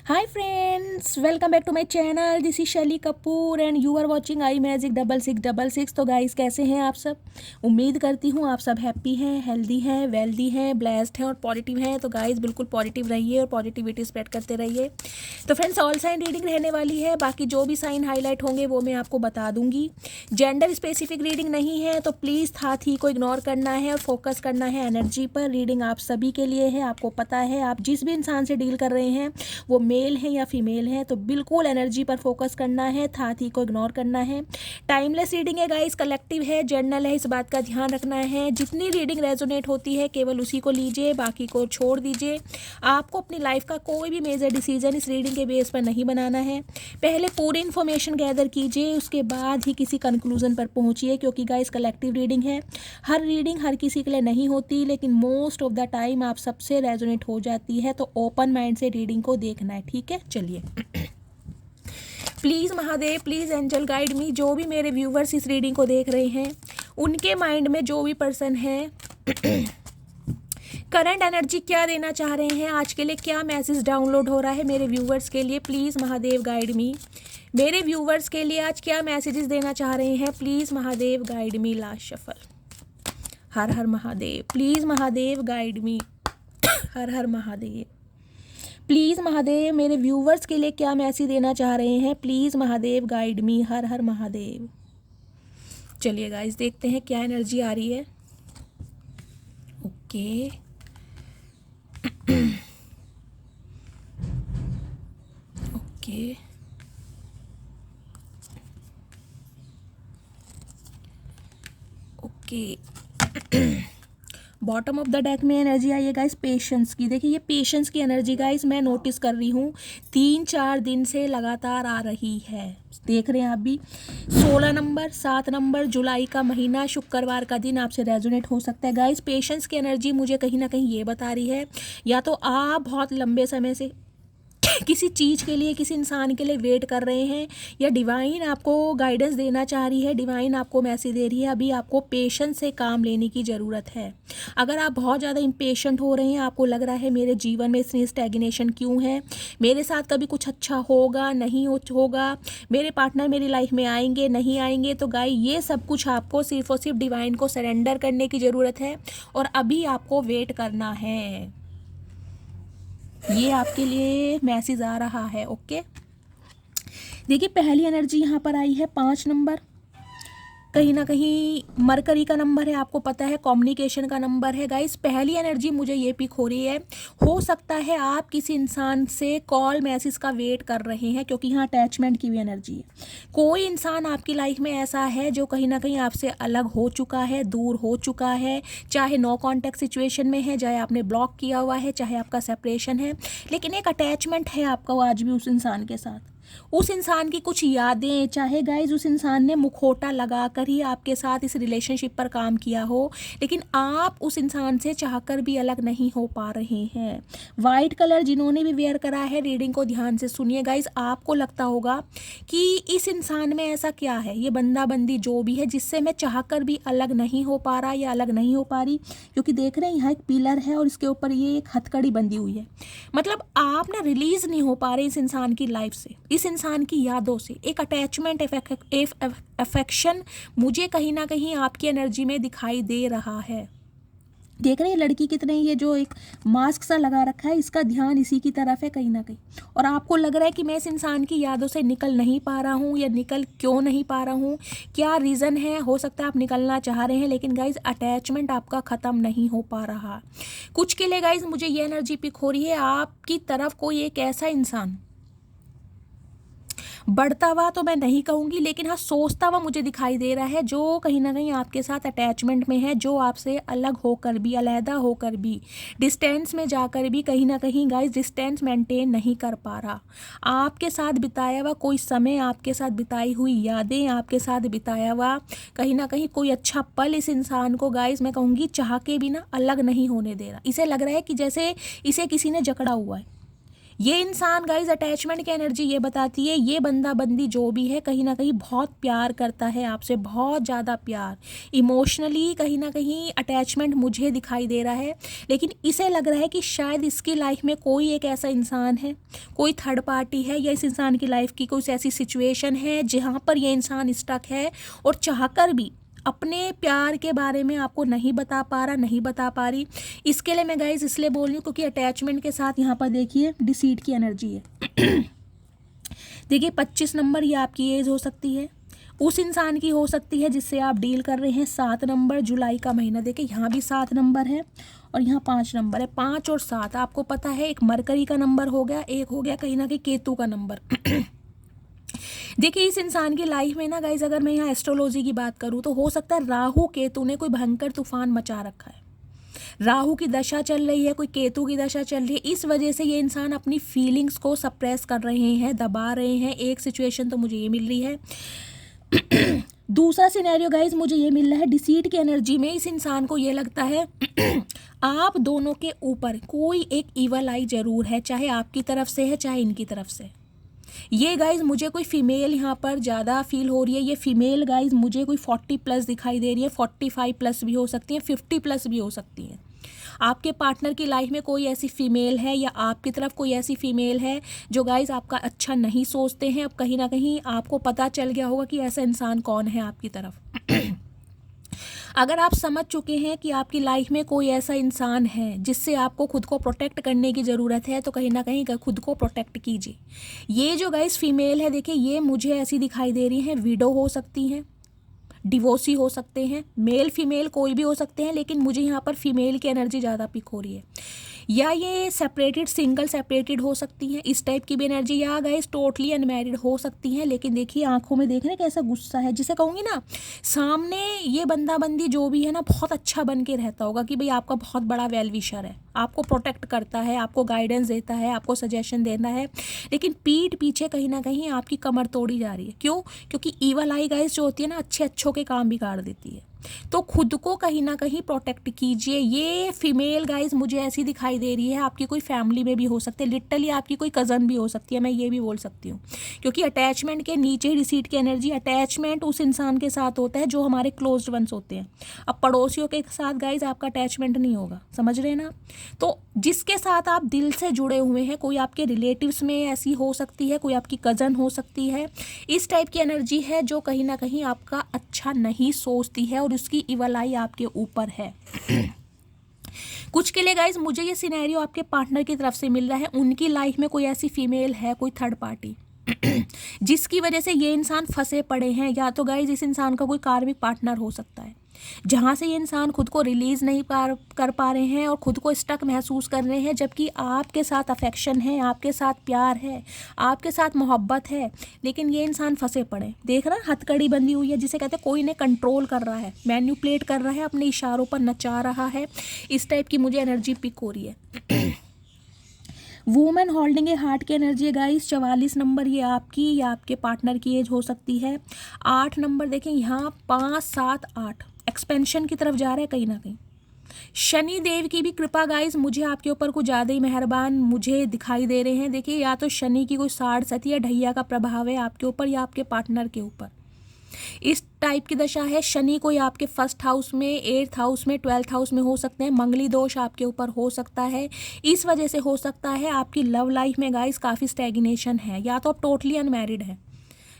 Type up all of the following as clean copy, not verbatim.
Hi friends, welcome back to my channel. This is Shaily Kapoor and you are watching I magic 6666। तो guys कैसे हैं आप सब। उम्मीद करती हूँ आप सब हैप्पी हैं, हेल्दी हैं, वेल्दी हैं, ब्लेस्ड हैं और पॉजिटिव हैं। तो गाइस बिल्कुल पॉजिटिव रहिए और पॉजिटिविटी स्प्रेड करते रहिए। तो फ्रेंड्स ऑल साइन रीडिंग रहने वाली है, बाकी जो भी साइन हाईलाइट होंगे वो मैं आपको बता दूंगी। जेंडर स्पेसिफिक रीडिंग नहीं है, तो प्लीज़ था थी को इग्नोर करना है और फोकस करना है एनर्जी पर। रीडिंग आप सभी के लिए है, आपको पता है आप जिस भी इंसान से डील कर रहे हैं वो मेल है या फीमेल है, तो बिल्कुल एनर्जी पर फोकस करना है, था थी को इग्नोर करना है। टाइमलेस रीडिंग है गाइस, कलेक्टिव है, जर्नल है, इस बात का ध्यान रखना है। जितनी रीडिंग रेजोनेट होती है केवल उसी को लीजिए, बाकी को छोड़ दीजिए। आपको अपनी लाइफ का कोई भी मेजर डिसीजन इस रीडिंग के बेस पर नहीं बनाना है। पहले पूरी इन्फॉर्मेशन गैदर कीजिए, उसके बाद ही किसी कंक्लूजन पर पहुंचिए, क्योंकि गाइस कलेक्टिव रीडिंग है। हर रीडिंग हर किसी के लिए नहीं होती, लेकिन मोस्ट ऑफ द टाइम आप सबसे रेजोनेट हो जाती है। तो ओपन माइंड से रीडिंग को देखना है, ठीक है। चलिए please Mahadev, please angel guide me. जो भी मेरे व्यूवर्स इस रीडिंग को देख रहे हैं उनके माइंड में जो भी पर्सन है करंट एनर्जी क्या देना चाह रहे हैं, आज के लिए क्या मैसेज डाउनलोड हो रहा है मेरे व्यूवर्स के लिए, प्लीज़ महादेव गाइड मी। मेरे व्यूवर्स के लिए आज क्या मैसेजेस देना चाह रहे हैं, please Mahadev guide me. Last shuffle. Her her Mahadev, please Mahadev guide me. हर हर महादेव, प्लीज़ महादेव मेरे व्यूवर्स के लिए क्या मैसेज देना चाह रहे हैं, प्लीज़ महादेव गाइड मी। हर हर महादेव। चलिए गाइस देखते हैं क्या एनर्जी आ रही है। Okay okay okay bottom of the deck में एनर्जी आई है गाइस पेशेंस की। देखिए ये पेशेंस की एनर्जी गाइस मैं नोटिस कर रही हूँ 3-4 दिन से लगातार आ रही है। देख रहे हैं आप भी। 16 नंबर 7 नंबर जुलाई का महीना, शुक्रवार का दिन आपसे रेजोनेट हो सकता है गाइस। पेशेंस की एनर्जी मुझे कहीं ना कहीं ये बता रही है, या तो आप बहुत लंबे समय से किसी चीज़ के लिए, किसी इंसान के लिए वेट कर रहे हैं, या डिवाइन आपको गाइडेंस देना चाह रही है, डिवाइन आपको मैसेज दे रही है अभी आपको पेशेंस से काम लेने की ज़रूरत है। अगर आप बहुत ज़्यादा इम्पेशेंट हो रहे हैं, आपको लग रहा है मेरे जीवन में इतनी स्टैग्नेशन क्यों है, मेरे साथ कभी कुछ अच्छा होगा नहीं होगा, मेरे पार्टनर मेरी लाइफ में आएंगे नहीं आएंगे, तो गाइस ये सब कुछ आपको सिर्फ और सिर्फ डिवाइन को सरेंडर करने की ज़रूरत है और अभी आपको वेट करना है। ये आपके लिए मैसेज आ रहा है। ओके देखिए पहली एनर्जी यहाँ पर आई है 5 नंबर, कहीं ना कहीं मरकरी का नंबर है, आपको पता है कम्युनिकेशन का नंबर है गाइस। पहली एनर्जी मुझे ये पिक हो रही है, हो सकता है आप किसी इंसान से कॉल मैसेज का वेट कर रहे हैं, क्योंकि यहाँ अटैचमेंट की भी एनर्जी है। कोई इंसान आपकी लाइफ में ऐसा है जो कहीं ना कहीं आपसे अलग हो चुका है, दूर हो चुका है, चाहे नो कॉन्टैक्ट सिचुएशन में है, चाहे आपने ब्लॉक किया हुआ है, चाहे आपका सेपरेशन है, लेकिन एक अटैचमेंट है आपका आज भी उस इंसान के साथ। उस इंसान की कुछ यादें, चाहे गाइज उस इंसान ने मुखौटा लगाकर ही आपके साथ इस रिलेशनशिप पर काम किया हो, लेकिन आप उस इंसान से चाहकर भी अलग नहीं हो पा रहे हैं। वाइट कलर जिन्होंने भी वेयर करा है, रीडिंग को ध्यान से सुनिए गाइज। आपको लगता होगा कि इस इंसान में ऐसा क्या है, ये बंदा बंदी जो भी है, जिससे मैं चाहकर भी अलग नहीं हो पा रहा या अलग नहीं हो पा रही। क्योंकि देख रहे हैं यहाँ एक पिलर है और इसके ऊपर ये एक हथकड़ी बंधी हुई है, मतलब आप ना रिलीज नहीं हो पा रहे इस इंसान की लाइफ से, इस इंसान की यादों से। एक अटैचमेंट अफेक्शन मुझे कहीं ना कहीं आपकी एनर्जी में दिखाई दे रहा है। देख रहे हैं लड़की कितने, ये जो एक मास्क सा लगा रखा है, इसका ध्यान इसी की तरफ है कहीं ना कहीं, और आपको लग रहा है कि मैं इस इंसान की यादों से निकल नहीं पा रहा हूँ, या निकल क्यों नहीं पा रहा हूँ, क्या रीज़न है। हो सकता है आप निकलना चाह रहे हैं, लेकिन गाइज अटैचमेंट आपका ख़त्म नहीं हो पा रहा। कुछ के लिए गाइज मुझे ये एनर्जी पिक हो रही है, आपकी तरफ कोई एक ऐसा इंसान बढ़ता हुआ तो मैं नहीं कहूँगी, लेकिन हाँ सोचता हुआ मुझे दिखाई दे रहा है, जो कहीं ना कहीं आपके साथ अटैचमेंट में है, जो आपसे अलग होकर भी, अलहदा होकर भी, डिस्टेंस में जाकर भी कहीं ना कहीं गाइस डिस्टेंस मेंटेन नहीं कर पा रहा। आपके साथ बिताया हुआ कोई समय, आपके साथ बिताई हुई यादें, आपके साथ बिताया हुआ कहीं ना कहीं कोई अच्छा पल इस इंसान को गाइस मैं कहूँगी चाह के भी ना अलग नहीं होने दे रहा। इसे लग रहा है कि जैसे इसे किसी ने जकड़ा हुआ है, ये इंसान गाइज अटैचमेंट की एनर्जी ये बताती है, ये बंदा बंदी जो भी है कहीं ना कहीं बहुत प्यार करता है आपसे, बहुत ज़्यादा प्यार, इमोशनली कहीं ना कहीं अटैचमेंट मुझे दिखाई दे रहा है। लेकिन इसे लग रहा है कि शायद इसकी लाइफ में कोई एक ऐसा इंसान है, कोई थर्ड पार्टी है, या इस इंसान की लाइफ की कोई ऐसी सिचुएशन है जहाँ पर ये इंसान स्टक है और चाहकर भी अपने प्यार के बारे में आपको नहीं बता पा रहा, नहीं बता पा रही। इसके लिए मैं गाइज इसलिए बोल रही हूँ क्योंकि अटैचमेंट के साथ यहाँ पर देखिए डिसीट की एनर्जी है। देखिए 25 नंबर ये आपकी एज हो सकती है, उस इंसान की हो सकती है जिससे आप डील कर रहे हैं। 7 नंबर जुलाई का महीना, देखिए यहाँ भी 7 नंबर है और यहाँ 5 नंबर है। 5 और 7 आपको पता है, एक मरकरी का नंबर हो गया, एक हो गया कहीं ना कहीं केतु का नंबर। देखिए इस इंसान की लाइफ में ना गाइज, अगर मैं यहाँ एस्ट्रोलॉजी की बात करूँ तो हो सकता है राहु केतु ने कोई भयंकर तूफान मचा रखा है। राहु की दशा चल रही है, कोई केतु की दशा चल रही है, इस वजह से ये इंसान अपनी फीलिंग्स को सप्रेस कर रहे हैं, दबा रहे हैं। एक सिचुएशन तो मुझे ये मिल रही है। दूसरा सिनेरियो गाइज मुझे ये मिल रहा है, डिसीट की एनर्जी में इस इंसान को ये लगता है आप दोनों के ऊपर कोई एक ईवल आई जरूर है, चाहे आपकी तरफ से है चाहे इनकी तरफ से। ये गाइज मुझे कोई फीमेल यहाँ पर ज़्यादा फील हो रही है। ये फीमेल गाइज मुझे कोई 40 प्लस दिखाई दे रही है, 45 प्लस भी हो सकती है, 50 प्लस भी हो सकती है। आपके पार्टनर की लाइफ में कोई ऐसी फीमेल है या आपकी तरफ कोई ऐसी फीमेल है जो गाइज आपका अच्छा नहीं सोचते हैं। अब कहीं ना कहीं आपको पता चल गया होगा कि ऐसा इंसान कौन है आपकी तरफ। अगर आप समझ चुके हैं कि आपकी लाइफ में कोई ऐसा इंसान है जिससे आपको खुद को प्रोटेक्ट करने की ज़रूरत है, तो कहीं ना कहीं खुद को प्रोटेक्ट कीजिए। ये जो गाइस फीमेल है, देखिए ये मुझे ऐसी दिखाई दे रही हैं, विडो हो सकती हैं, डिवोर्सी हो सकते हैं, मेल फीमेल कोई भी हो सकते हैं, लेकिन मुझे यहाँ पर फीमेल की एनर्जी ज़्यादा पिक हो रही है। या ये सेपरेटेड, सिंगल सेपरेटेड हो सकती हैं, इस टाइप की भी एनर्जी। या गाइस टोटली अनमैरिड हो सकती हैं। लेकिन देखिए आंखों में देख रहे हैं कैसा गुस्सा है, जिसे कहूँगी ना सामने ये बंदा बंदी जो भी है ना बहुत अच्छा बन के रहता होगा कि भाई आपका बहुत बड़ा वेल विशर है, आपको प्रोटेक्ट करता है, आपको गाइडेंस देता है, आपको सजेशन देना है। लेकिन पीठ पीछे कहीं ना कहीं आपकी कमर तोड़ी जा रही है। क्यों? क्योंकि ईवल आई गाइस जो होती है ना अच्छे अच्छों के काम बिगाड़ देती है। तो खुद को कहीं ना कहीं प्रोटेक्ट कीजिए। ये फीमेल गाइज मुझे ऐसी दिखाई दे रही है, आपकी कोई फैमिली में भी हो सकती है, लिटरली आपकी कोई कज़न भी हो सकती है, मैं ये भी बोल सकती हूँ। क्योंकि अटैचमेंट के नीचे रिसीट की एनर्जी, अटैचमेंट उस इंसान के साथ होता है जो हमारे क्लोज्ड वंस होते हैं। अब पड़ोसियों के साथ गाइज आपका अटैचमेंट नहीं होगा, समझ रहे हैं ना। तो जिसके साथ आप दिल से जुड़े हुए हैं, कोई आपके रिलेटिव्स में ऐसी हो सकती है, कोई आपकी कज़न हो सकती है, इस टाइप की एनर्जी है जो कहीं ना कहीं आपका अच्छा नहीं सोचती है और उसकी इवल आई आपके ऊपर है। कुछ के लिए गाइज मुझे ये सिनेरियो आपके पार्टनर की तरफ से मिल रहा है, उनकी लाइफ में कोई ऐसी फीमेल है, कोई थर्ड पार्टी जिसकी वजह से ये इंसान फंसे पड़े हैं। या तो गाइज इस इंसान का कोई कार्मिक पार्टनर हो सकता है जहाँ से ये इंसान खुद को रिलीज़ नहीं कर पा रहे हैं और खुद को स्टक महसूस कर रहे हैं, जबकि आपके साथ अफेक्शन है, आपके साथ प्यार है, आपके साथ मोहब्बत है, लेकिन ये इंसान फंसे पड़े। देख रहा है हथकड़ी बंधी हुई है, जिसे कहते हैं कोई ने कंट्रोल कर रहा है, मैन्युपुलेट कर रहा है, अपने इशारों पर नचा रहा है। इस टाइप की मुझे एनर्जी पिक हो रही है। वुमेन होल्डिंग ए हार्ट की एनर्जी है गाइस। 44 नंबर ये आपकी या आपके पार्टनर की एज हो सकती है। 8 नंबर देखें यहाँ, 5, 7, 8 एक्सपेंशन की तरफ जा रहा है कहीं ना कहीं। शनि देव की भी कृपा गाइस मुझे आपके ऊपर कुछ ज़्यादा ही मेहरबान मुझे दिखाई दे रहे हैं। देखिए या तो शनि की कोई 60 या ढैया का प्रभाव है आपके ऊपर या आपके पार्टनर के ऊपर, इस टाइप की दशा है। शनि कोई आपके 1st हाउस में, 8th हाउस में, 12th हाउस में हो सकते हैं। मंगली दोष आपके ऊपर हो सकता है, इस वजह से हो सकता है आपकी लव लाइफ में गाइस काफ़ी स्टैग्नेशन है। या तो आप टोटली अनमैरिड हैं,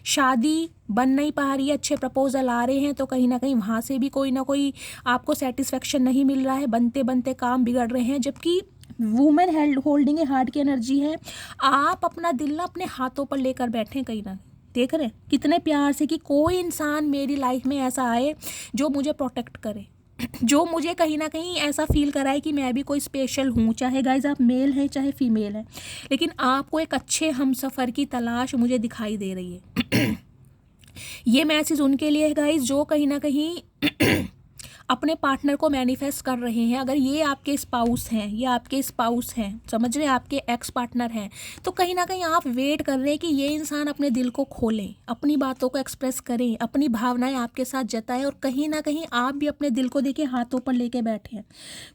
शादी बन नहीं पा रही है, अच्छे प्रपोजल आ रहे हैं तो कहीं ना कहीं वहाँ से भी कोई ना कोई आपको सेटिस्फेक्शन नहीं मिल रहा है, बनते बनते काम बिगड़ रहे हैं। जबकि वुमेन होल्डिंग ए हार्ट की एनर्जी है, आप अपना दिल ना अपने हाथों पर लेकर बैठे कहीं ना, देख रहे हैं कितने प्यार से कि कोई इंसान मेरी लाइफ में ऐसा आए जो मुझे प्रोटेक्ट करे, जो मुझे कहीं ना कहीं ऐसा फील कराए कि मैं भी कोई स्पेशल हूँ। चाहे गाइज आप मेल हैं चाहे फीमेल हैं, लेकिन आपको एक अच्छे हमसफ़र की तलाश मुझे दिखाई दे रही है। ये मैसेज उनके लिए है गाइज जो कहीं ना कहीं अपने पार्टनर को मैनिफेस्ट कर रहे हैं। अगर ये आपके स्पाउस हैं, ये आपके स्पाउस हैं, समझ रहे हैं, आपके एक्स पार्टनर हैं, तो कहीं ना कहीं आप वेट कर रहे हैं कि ये इंसान अपने दिल को खोलें, अपनी बातों को एक्सप्रेस करें, अपनी भावनाएं आपके साथ जताएं, और कहीं ना कहीं आप भी अपने दिल को देखिए हाथों पर लेके बैठे हैं।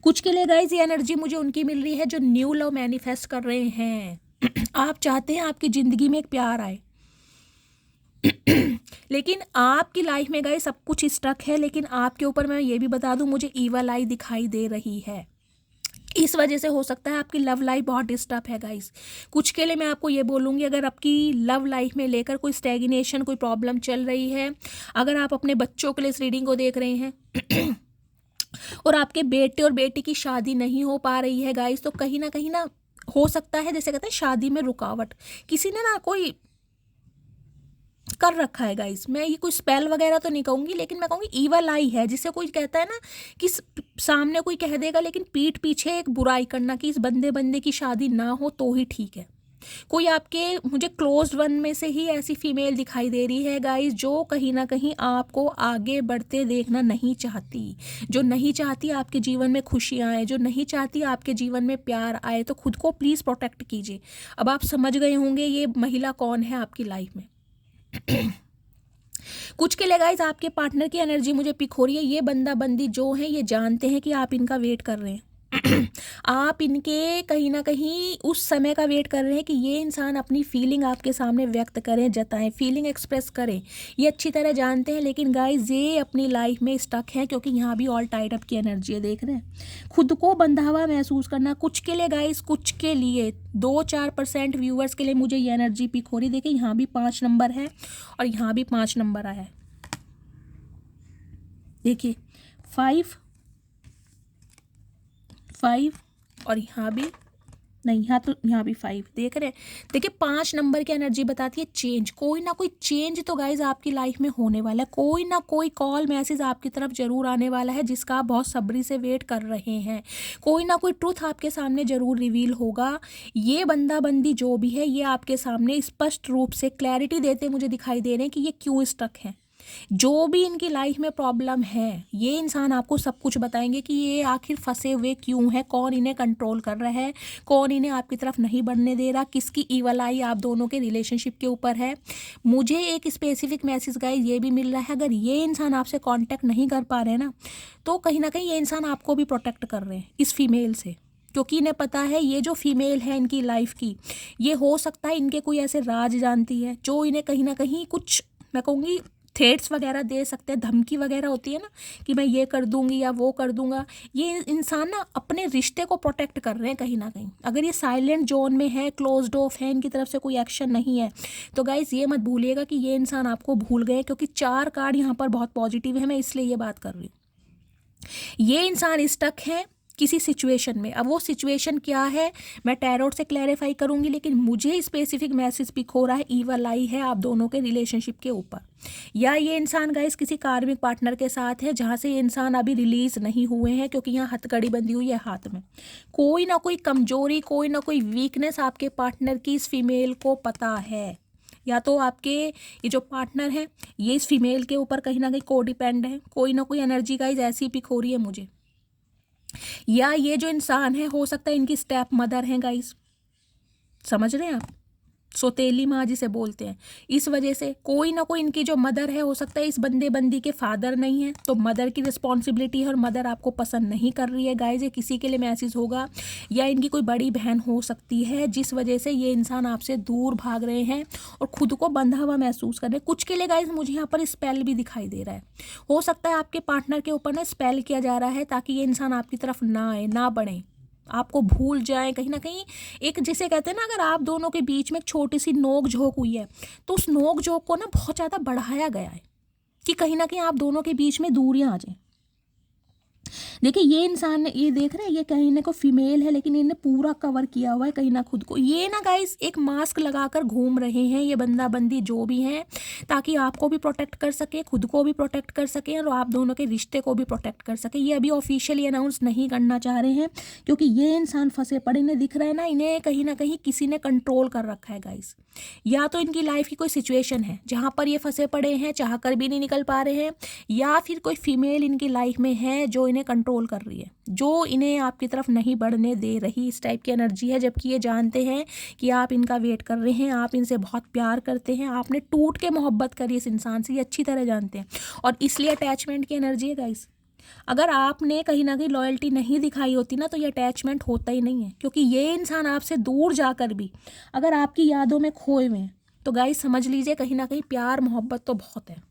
कुछ के लिए गाइज ये एनर्जी मुझे उनकी मिल रही है जो न्यू लव मैनिफेस्ट कर रहे हैं। आप चाहते हैं आपकी ज़िंदगी में एक प्यार आए, लेकिन आपकी लाइफ में गाइस सब कुछ स्टक है। लेकिन आपके ऊपर मैं ये भी बता दूं, मुझे ईवल आई दिखाई दे रही है। इस वजह से हो सकता है आपकी लव लाइफ बहुत डिस्टर्ब है गाइस। कुछ के लिए मैं आपको ये बोलूँगी, अगर आपकी लव लाइफ में लेकर कोई स्टैग्नेशन, कोई प्रॉब्लम चल रही है, अगर आप अपने बच्चों के लिए इस रीडिंग को देख रहे हैं और आपके बेटे और बेटी की शादी नहीं हो पा रही है गाइस, तो कहीं ना हो सकता है, जैसे कहते हैं शादी में रुकावट किसी ने ना कोई कर रखा है गाइस। मैं ये कोई स्पेल वगैरह तो नहीं कहूँगी, लेकिन मैं कहूँगी ईवल आई है, जिसे कोई कहता है ना कि सामने कोई कह देगा लेकिन पीठ पीछे एक बुराई करना कि इस बंदे की शादी ना हो तो ही ठीक है। कोई आपके मुझे क्लोज्ड वन में से ही ऐसी फीमेल दिखाई दे रही है गाइस, जो कहीं ना कहीं आपको आगे बढ़ते देखना नहीं चाहती, जो नहीं चाहती आपके जीवन में खुशियाँ आए, जो नहीं चाहती आपके जीवन में प्यार आए। तो खुद को प्लीज़ प्रोटेक्ट कीजिए। अब आप समझ गए होंगे ये महिला कौन है आपकी लाइफ में। कुछ के लिए गाइस आपके पार्टनर की एनर्जी मुझे पिक हो रही है। ये बंदा बंदी जो है ये जानते हैं कि आप इनका वेट कर रहे हैं। आप इनके कहीं ना कहीं उस समय का वेट कर रहे हैं कि ये इंसान अपनी फीलिंग आपके सामने व्यक्त करें, जताएं, फीलिंग एक्सप्रेस करें। ये अच्छी तरह जानते हैं, लेकिन गाइस ये अपनी लाइफ में स्टक है, क्योंकि यहाँ भी ऑल टाइड अप की एनर्जी है। देख रहे हैं, खुद को बंधा हुआ महसूस करना। कुछ के लिए गाइस, कुछ के लिए 2-4% व्यूअर्स के लिए मुझे ये एनर्जी पिक हो रही। देखिए यहाँ भी 5 नंबर है और यहाँ भी 5 नंबर आया है। देखिए 5 और यहाँ भी नहीं, यहाँ भी 5 देख रहे हैं। देखिए 5 नंबर की एनर्जी बताती है चेंज। कोई ना कोई चेंज तो गाइज आपकी लाइफ में होने वाला है। कोई ना कोई कॉल मैसेज आपकी तरफ जरूर आने वाला है, जिसका आप बहुत सब्री से वेट कर रहे हैं। कोई ना कोई ट्रूथ आपके सामने जरूर रिवील होगा। ये बंदा बंदी जो भी है, ये आपके सामने स्पष्ट रूप से क्लैरिटी देते मुझे दिखाई दे रहे हैं कि ये क्यों स्टक है। जो भी इनकी लाइफ में प्रॉब्लम है, ये इंसान आपको सब कुछ बताएंगे कि ये आखिर फंसे हुए क्यों है, कौन इन्हें कंट्रोल कर रहा है, कौन इन्हें आपकी तरफ नहीं बढ़ने दे रहा, किसकी ईवल आई आप दोनों के रिलेशनशिप के ऊपर है। मुझे एक स्पेसिफिक मैसेज गाइस ये भी मिल रहा है, अगर ये इंसान आपसे कांटेक्ट नहीं कर पा रहे ना, तो कहीं ना कहीं ये इंसान आपको भी प्रोटेक्ट कर रहे हैं इस फीमेल से, क्योंकि इन्हें पता है ये जो फीमेल है इनकी लाइफ की, ये हो सकता है इनके कोई ऐसे राज जानती है जो इन्हें कहीं ना कहीं कुछ, मैं कहूँगी, थ्रेट्स वगैरह दे सकते हैं, धमकी वगैरह होती है ना कि मैं ये कर दूंगी या वो कर दूंगा। ये इंसान ना अपने रिश्ते को प्रोटेक्ट कर रहे हैं कहीं ना कहीं। अगर ये साइलेंट जोन में है, क्लोज्ड ऑफ है, इनकी तरफ से कोई एक्शन नहीं है, तो गाइज ये मत भूलिएगा कि ये इंसान आपको भूल गए, क्योंकि 4 कार्ड यहाँ पर बहुत पॉजिटिव है। मैं इसलिए ये बात कर रही हूँ। ये इंसान स्टक है किसी सिचुएशन में। अब वो सिचुएशन क्या है मैं टैरोट से क्लैरिफाई करूंगी, लेकिन मुझे स्पेसिफिक मैसेज पिक हो रहा है, ईवल आई है आप दोनों के रिलेशनशिप के ऊपर। या ये इंसान गाइस किसी कार्मिक पार्टनर के साथ है, जहां से ये इंसान अभी रिलीज नहीं हुए हैं, क्योंकि यहाँ हथकड़ी बंधी हुई है हाथ में। कोई ना कोई कमजोरी, कोई ना कोई वीकनेस आपके पार्टनर की इस फीमेल को पता है। या तो आपके ये जो पार्टनर है ये इस फीमेल के ऊपर कहीं ना कहीं को डिपेंड है। कोई ना कोई एनर्जी गाइस ऐसी पिक हो रही है मुझे। या ये जो इंसान है हो सकता है इनकी स्टेप मदर है गाइस, समझ रहे हैं आप, सोतेली माँ जिसे बोलते हैं। इस वजह से कोई ना कोई इनकी जो मदर है, हो सकता है इस बंदे बंदी के फादर नहीं है, तो मदर की रिस्पॉन्सिबिलिटी है और मदर आपको पसंद नहीं कर रही है गाइस। ये किसी के लिए मैसेज होगा। या इनकी कोई बड़ी बहन हो सकती है, जिस वजह से ये इंसान आपसे दूर भाग रहे हैं और खुद को बंधा हुआ महसूस कर रहे हैं। कुछ के लिए गाइस मुझे यहाँ पर स्पेल भी दिखाई दे रहा है। हो सकता है आपके पार्टनर के ऊपर ना स्पेल किया जा रहा है, ताकि ये इंसान आपकी तरफ ना आए, ना बढ़े, आपको भूल जाए कहीं ना कहीं। एक जिसे कहते हैं ना, अगर आप दोनों के बीच में एक छोटी सी नोक झोंक हुई है, तो उस नोक झोंक को ना बहुत ज़्यादा बढ़ाया गया है कि कहीं ना कहीं आप दोनों के बीच में दूरियां आ जाएं। देखिए ये इंसान, ये देख रहे हैं, ये कहीं ना कोई फीमेल है, लेकिन इन्हें पूरा कवर किया हुआ है कहीं ना खुद को। ये ना गाइस एक मास्क लगाकर घूम रहे हैं ये बंदा बंदी जो भी हैं, ताकि आपको भी प्रोटेक्ट कर सके, खुद को भी प्रोटेक्ट कर सके और आप दोनों के रिश्ते को भी प्रोटेक्ट कर सके। ये अभी ऑफिशियली अनाउंस नहीं करना चाह रहे हैं, क्योंकि ये इंसान फंसे पड़े, इन्हें दिख रहा है ना, इन्हें कहीं ना कहीं किसी ने कंट्रोल कर रखा है गाइस। या तो इनकी लाइफ की कोई सिचुएशन है जहाँ पर ये फंसे पड़े हैं, चाह कर भी नहीं निकल पा रहे हैं, या फिर कोई फीमेल इनकी लाइफ में है जो इन्हें कंट्रोल कर रही है, जो इन्हें आपकी तरफ नहीं बढ़ने दे रही। इस टाइप की एनर्जी है, जबकि ये जानते हैं कि आप इनका वेट कर रहे हैं, आप इनसे बहुत प्यार करते हैं, आपने टूट के मोहब्बत करी इस इंसान से, ये अच्छी तरह जानते हैं, और इसलिए अटैचमेंट की एनर्जी है गाइस। अगर आपने कहीं ना कहीं लॉयल्टी नहीं दिखाई होती ना तो ये अटैचमेंट होता ही नहीं है, क्योंकि ये इंसान आपसे दूर जाकर भी अगर आपकी यादों में खोए हुए हैं तो गाइस समझ लीजिए कहीं ना कहीं प्यार मोहब्बत तो बहुत है।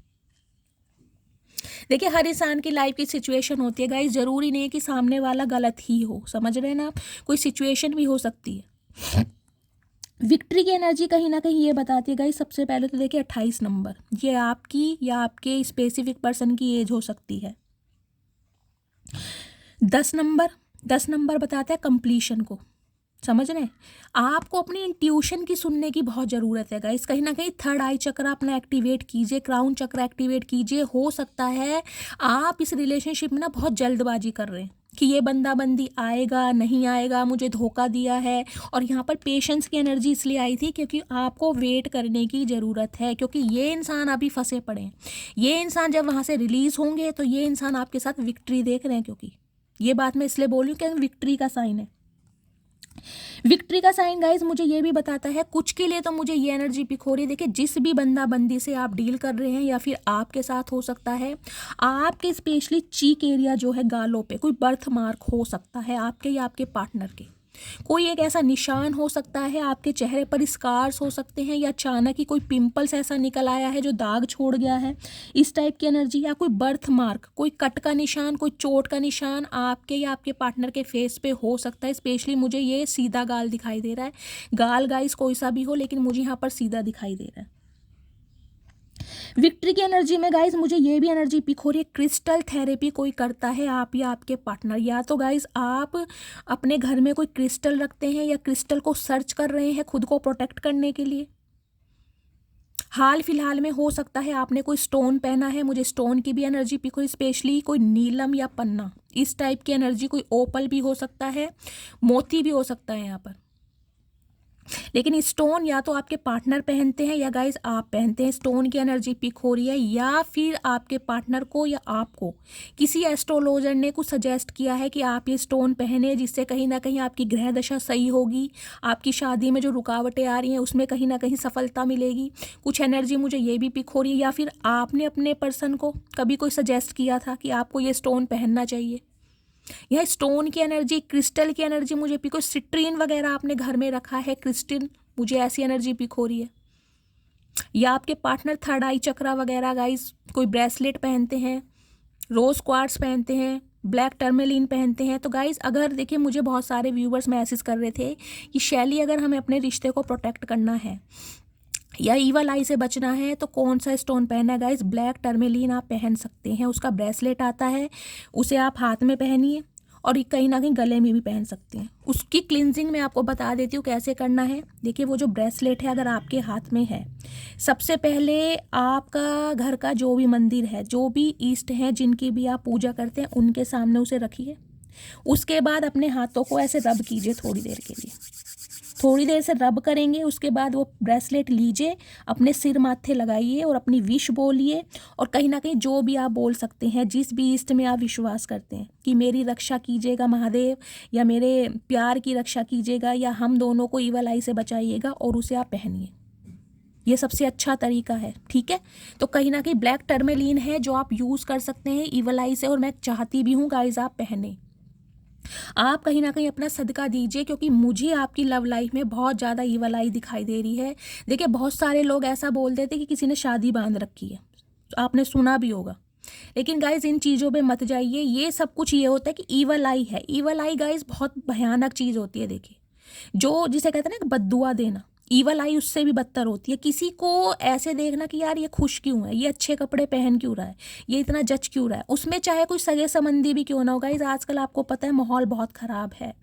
देखिए हर इंसान की लाइफ की सिचुएशन होती है गाइस, जरूरी नहीं है कि सामने वाला गलत ही हो, समझ रहे हैं ना आप, कोई सिचुएशन भी हो सकती है। विक्ट्री की एनर्जी कहीं ना कहीं ये बताती है गाइस, सबसे पहले तो देखिए 28 नंबर, ये आपकी या आपके स्पेसिफिक पर्सन की एज हो सकती है। 10 नंबर बताता है कंप्लीशन को, समझ रहे हैं, आपको अपनी इंट्यूशन की सुनने की बहुत ज़रूरत है गाइस। कहीं ना कहीं थर्ड आई चक्र अपना एक्टिवेट कीजिए, क्राउन चक्र एक्टिवेट कीजिए। हो सकता है आप इस रिलेशनशिप में ना बहुत जल्दबाजी कर रहे हैं कि ये बंदा बंदी आएगा नहीं आएगा, मुझे धोखा दिया है। और यहाँ पर पेशेंस की एनर्जी इसलिए आई थी क्योंकि आपको वेट करने की ज़रूरत है, क्योंकि ये इंसान अभी फंसे पड़े हैं। ये इंसान जब वहाँ से रिलीज़ होंगे तो ये इंसान आपके साथ विक्ट्री देख रहे हैं, क्योंकि ये बात मैं इसलिए बोल रही हूँ कि विक्ट्री का साइन है। विक्ट्री का साइन गाइज मुझे ये भी बताता है, कुछ के लिए तो मुझे ये एनर्जी पिक हो रही है। देखिए जिस भी बंदा बंदी से आप डील कर रहे हैं या फिर आपके साथ हो सकता है, आपके स्पेशली चीक एरिया जो है गालों पे कोई बर्थ मार्क हो सकता है आपके या आपके पार्टनर के। कोई एक ऐसा निशान हो सकता है, आपके चेहरे पर स्कार्स हो सकते हैं, या अचानक ही कोई पिंपल्स ऐसा निकल आया है जो दाग छोड़ गया है, इस टाइप की एनर्जी। या कोई बर्थ मार्क, कोई कट का निशान, कोई चोट का निशान आपके या आपके पार्टनर के फेस पे हो सकता है। स्पेशली मुझे ये सीधा गाल दिखाई दे रहा है। गाल गाइस कोई सा भी हो, लेकिन मुझे यहाँ पर सीधा दिखाई दे रहा है। विक्ट्री की एनर्जी में गाइज मुझे ये भी एनर्जी पिक हो रही है, क्रिस्टल थेरेपी कोई करता है आप या आपके पार्टनर। या तो गाइज आप अपने घर में कोई क्रिस्टल रखते हैं या क्रिस्टल को सर्च कर रहे हैं खुद को प्रोटेक्ट करने के लिए। हाल फिलहाल में हो सकता है आपने कोई स्टोन पहना है, मुझे स्टोन की भी एनर्जी पिक हो रही, स्पेशली कोई नीलम या पन्ना, इस टाइप की एनर्जी। कोई ओपल भी हो सकता है, मोती भी हो सकता है यहाँ पर। लेकिन स्टोन या तो आपके पार्टनर पहनते हैं या गाइज आप पहनते हैं, स्टोन की एनर्जी पिक हो रही है। या फिर आपके पार्टनर को या आपको किसी एस्ट्रोलॉजर ने कुछ सजेस्ट किया है कि आप ये स्टोन पहने, जिससे कहीं ना कहीं आपकी ग्रह दशा सही होगी, आपकी शादी में जो रुकावटें आ रही हैं उसमें कहीं ना कहीं सफलता मिलेगी। कुछ एनर्जी मुझे ये भी पिक हो रही है। या फिर आपने अपने पर्सन को कभी कोई सजेस्ट किया था कि आपको ये स्टोन पहनना चाहिए। यह स्टोन की एनर्जी, क्रिस्टल की एनर्जी मुझे पिक हो, सिट्रीन वगैरह आपने घर में रखा है क्रिस्टल, मुझे ऐसी एनर्जी पिक हो रही है। या आपके पार्टनर थर्ड आई चक्रा वगैरह गाइस कोई ब्रेसलेट पहनते हैं, रोज क्वार्ट्स पहनते हैं, ब्लैक टर्मेलिन पहनते हैं। तो गाइस अगर देखिए मुझे बहुत सारे व्यूवर्स मैसेज कर रहे थे कि शैली अगर हमें अपने रिश्ते को प्रोटेक्ट करना है या ईवल आई से बचना है तो कौन सा स्टोन पहनना है। गाइस ब्लैक टर्मेलिन आप पहन सकते हैं, उसका ब्रेसलेट आता है, उसे आप हाथ में पहनिए और कहीं ना कहीं गले में भी पहन सकते हैं। उसकी क्लिनजिंग मैं आपको बता देती हूँ कैसे करना है। देखिए वो जो ब्रेसलेट है अगर आपके हाथ में है, सबसे पहले आपका घर का जो भी मंदिर है, जो भी ईष्ट हैं जिनकी भी आप पूजा करते हैं, उनके सामने उसे रखिए। उसके बाद अपने हाथों को ऐसे रब कीजिए थोड़ी देर के लिए, थोड़ी देर से रब करेंगे। उसके बाद वो ब्रेसलेट लीजिए, अपने सिर माथे लगाइए और अपनी विश बोलिए। और कहीं ना कहीं जो भी आप बोल सकते हैं, जिस भी इष्ट में आप विश्वास करते हैं कि मेरी रक्षा कीजिएगा महादेव, या मेरे प्यार की रक्षा कीजिएगा, या हम दोनों को ईवल आई से बचाइएगा, और उसे आप पहनिए। ये सबसे अच्छा तरीका है, ठीक है। तो कहीं ना कहीं ब्लैक टर्मेलिन है जो आप यूज़ कर सकते हैं ईवल आई से, और मैं चाहती भी हूँ गाइज आप पहने। आप कहीं ना कहीं अपना सदका दीजिए, क्योंकि मुझे आपकी लव लाइफ में बहुत ज़्यादा ईवल आई दिखाई दे रही है। देखिए बहुत सारे लोग ऐसा बोल देते कि किसी ने शादी बांध रखी है, तो आपने सुना भी होगा। लेकिन गाइज इन चीज़ों पे मत जाइए, ये सब कुछ ये होता है कि ईवल आई है। ईवल आई गाइज बहुत भयानक चीज़ होती है। देखिए जो जिसे कहते हैं ना बद्दुआ देना, ईवल आई उससे भी बदतर होती है। किसी को ऐसे देखना कि यार ये खुश क्यों है, ये अच्छे कपड़े पहन क्यों रहा है, ये इतना जच क्यों रहा है, उसमें चाहे कोई सगे संबंधी भी क्यों ना हो। गाइस आजकल आपको पता है माहौल बहुत ख़राब है।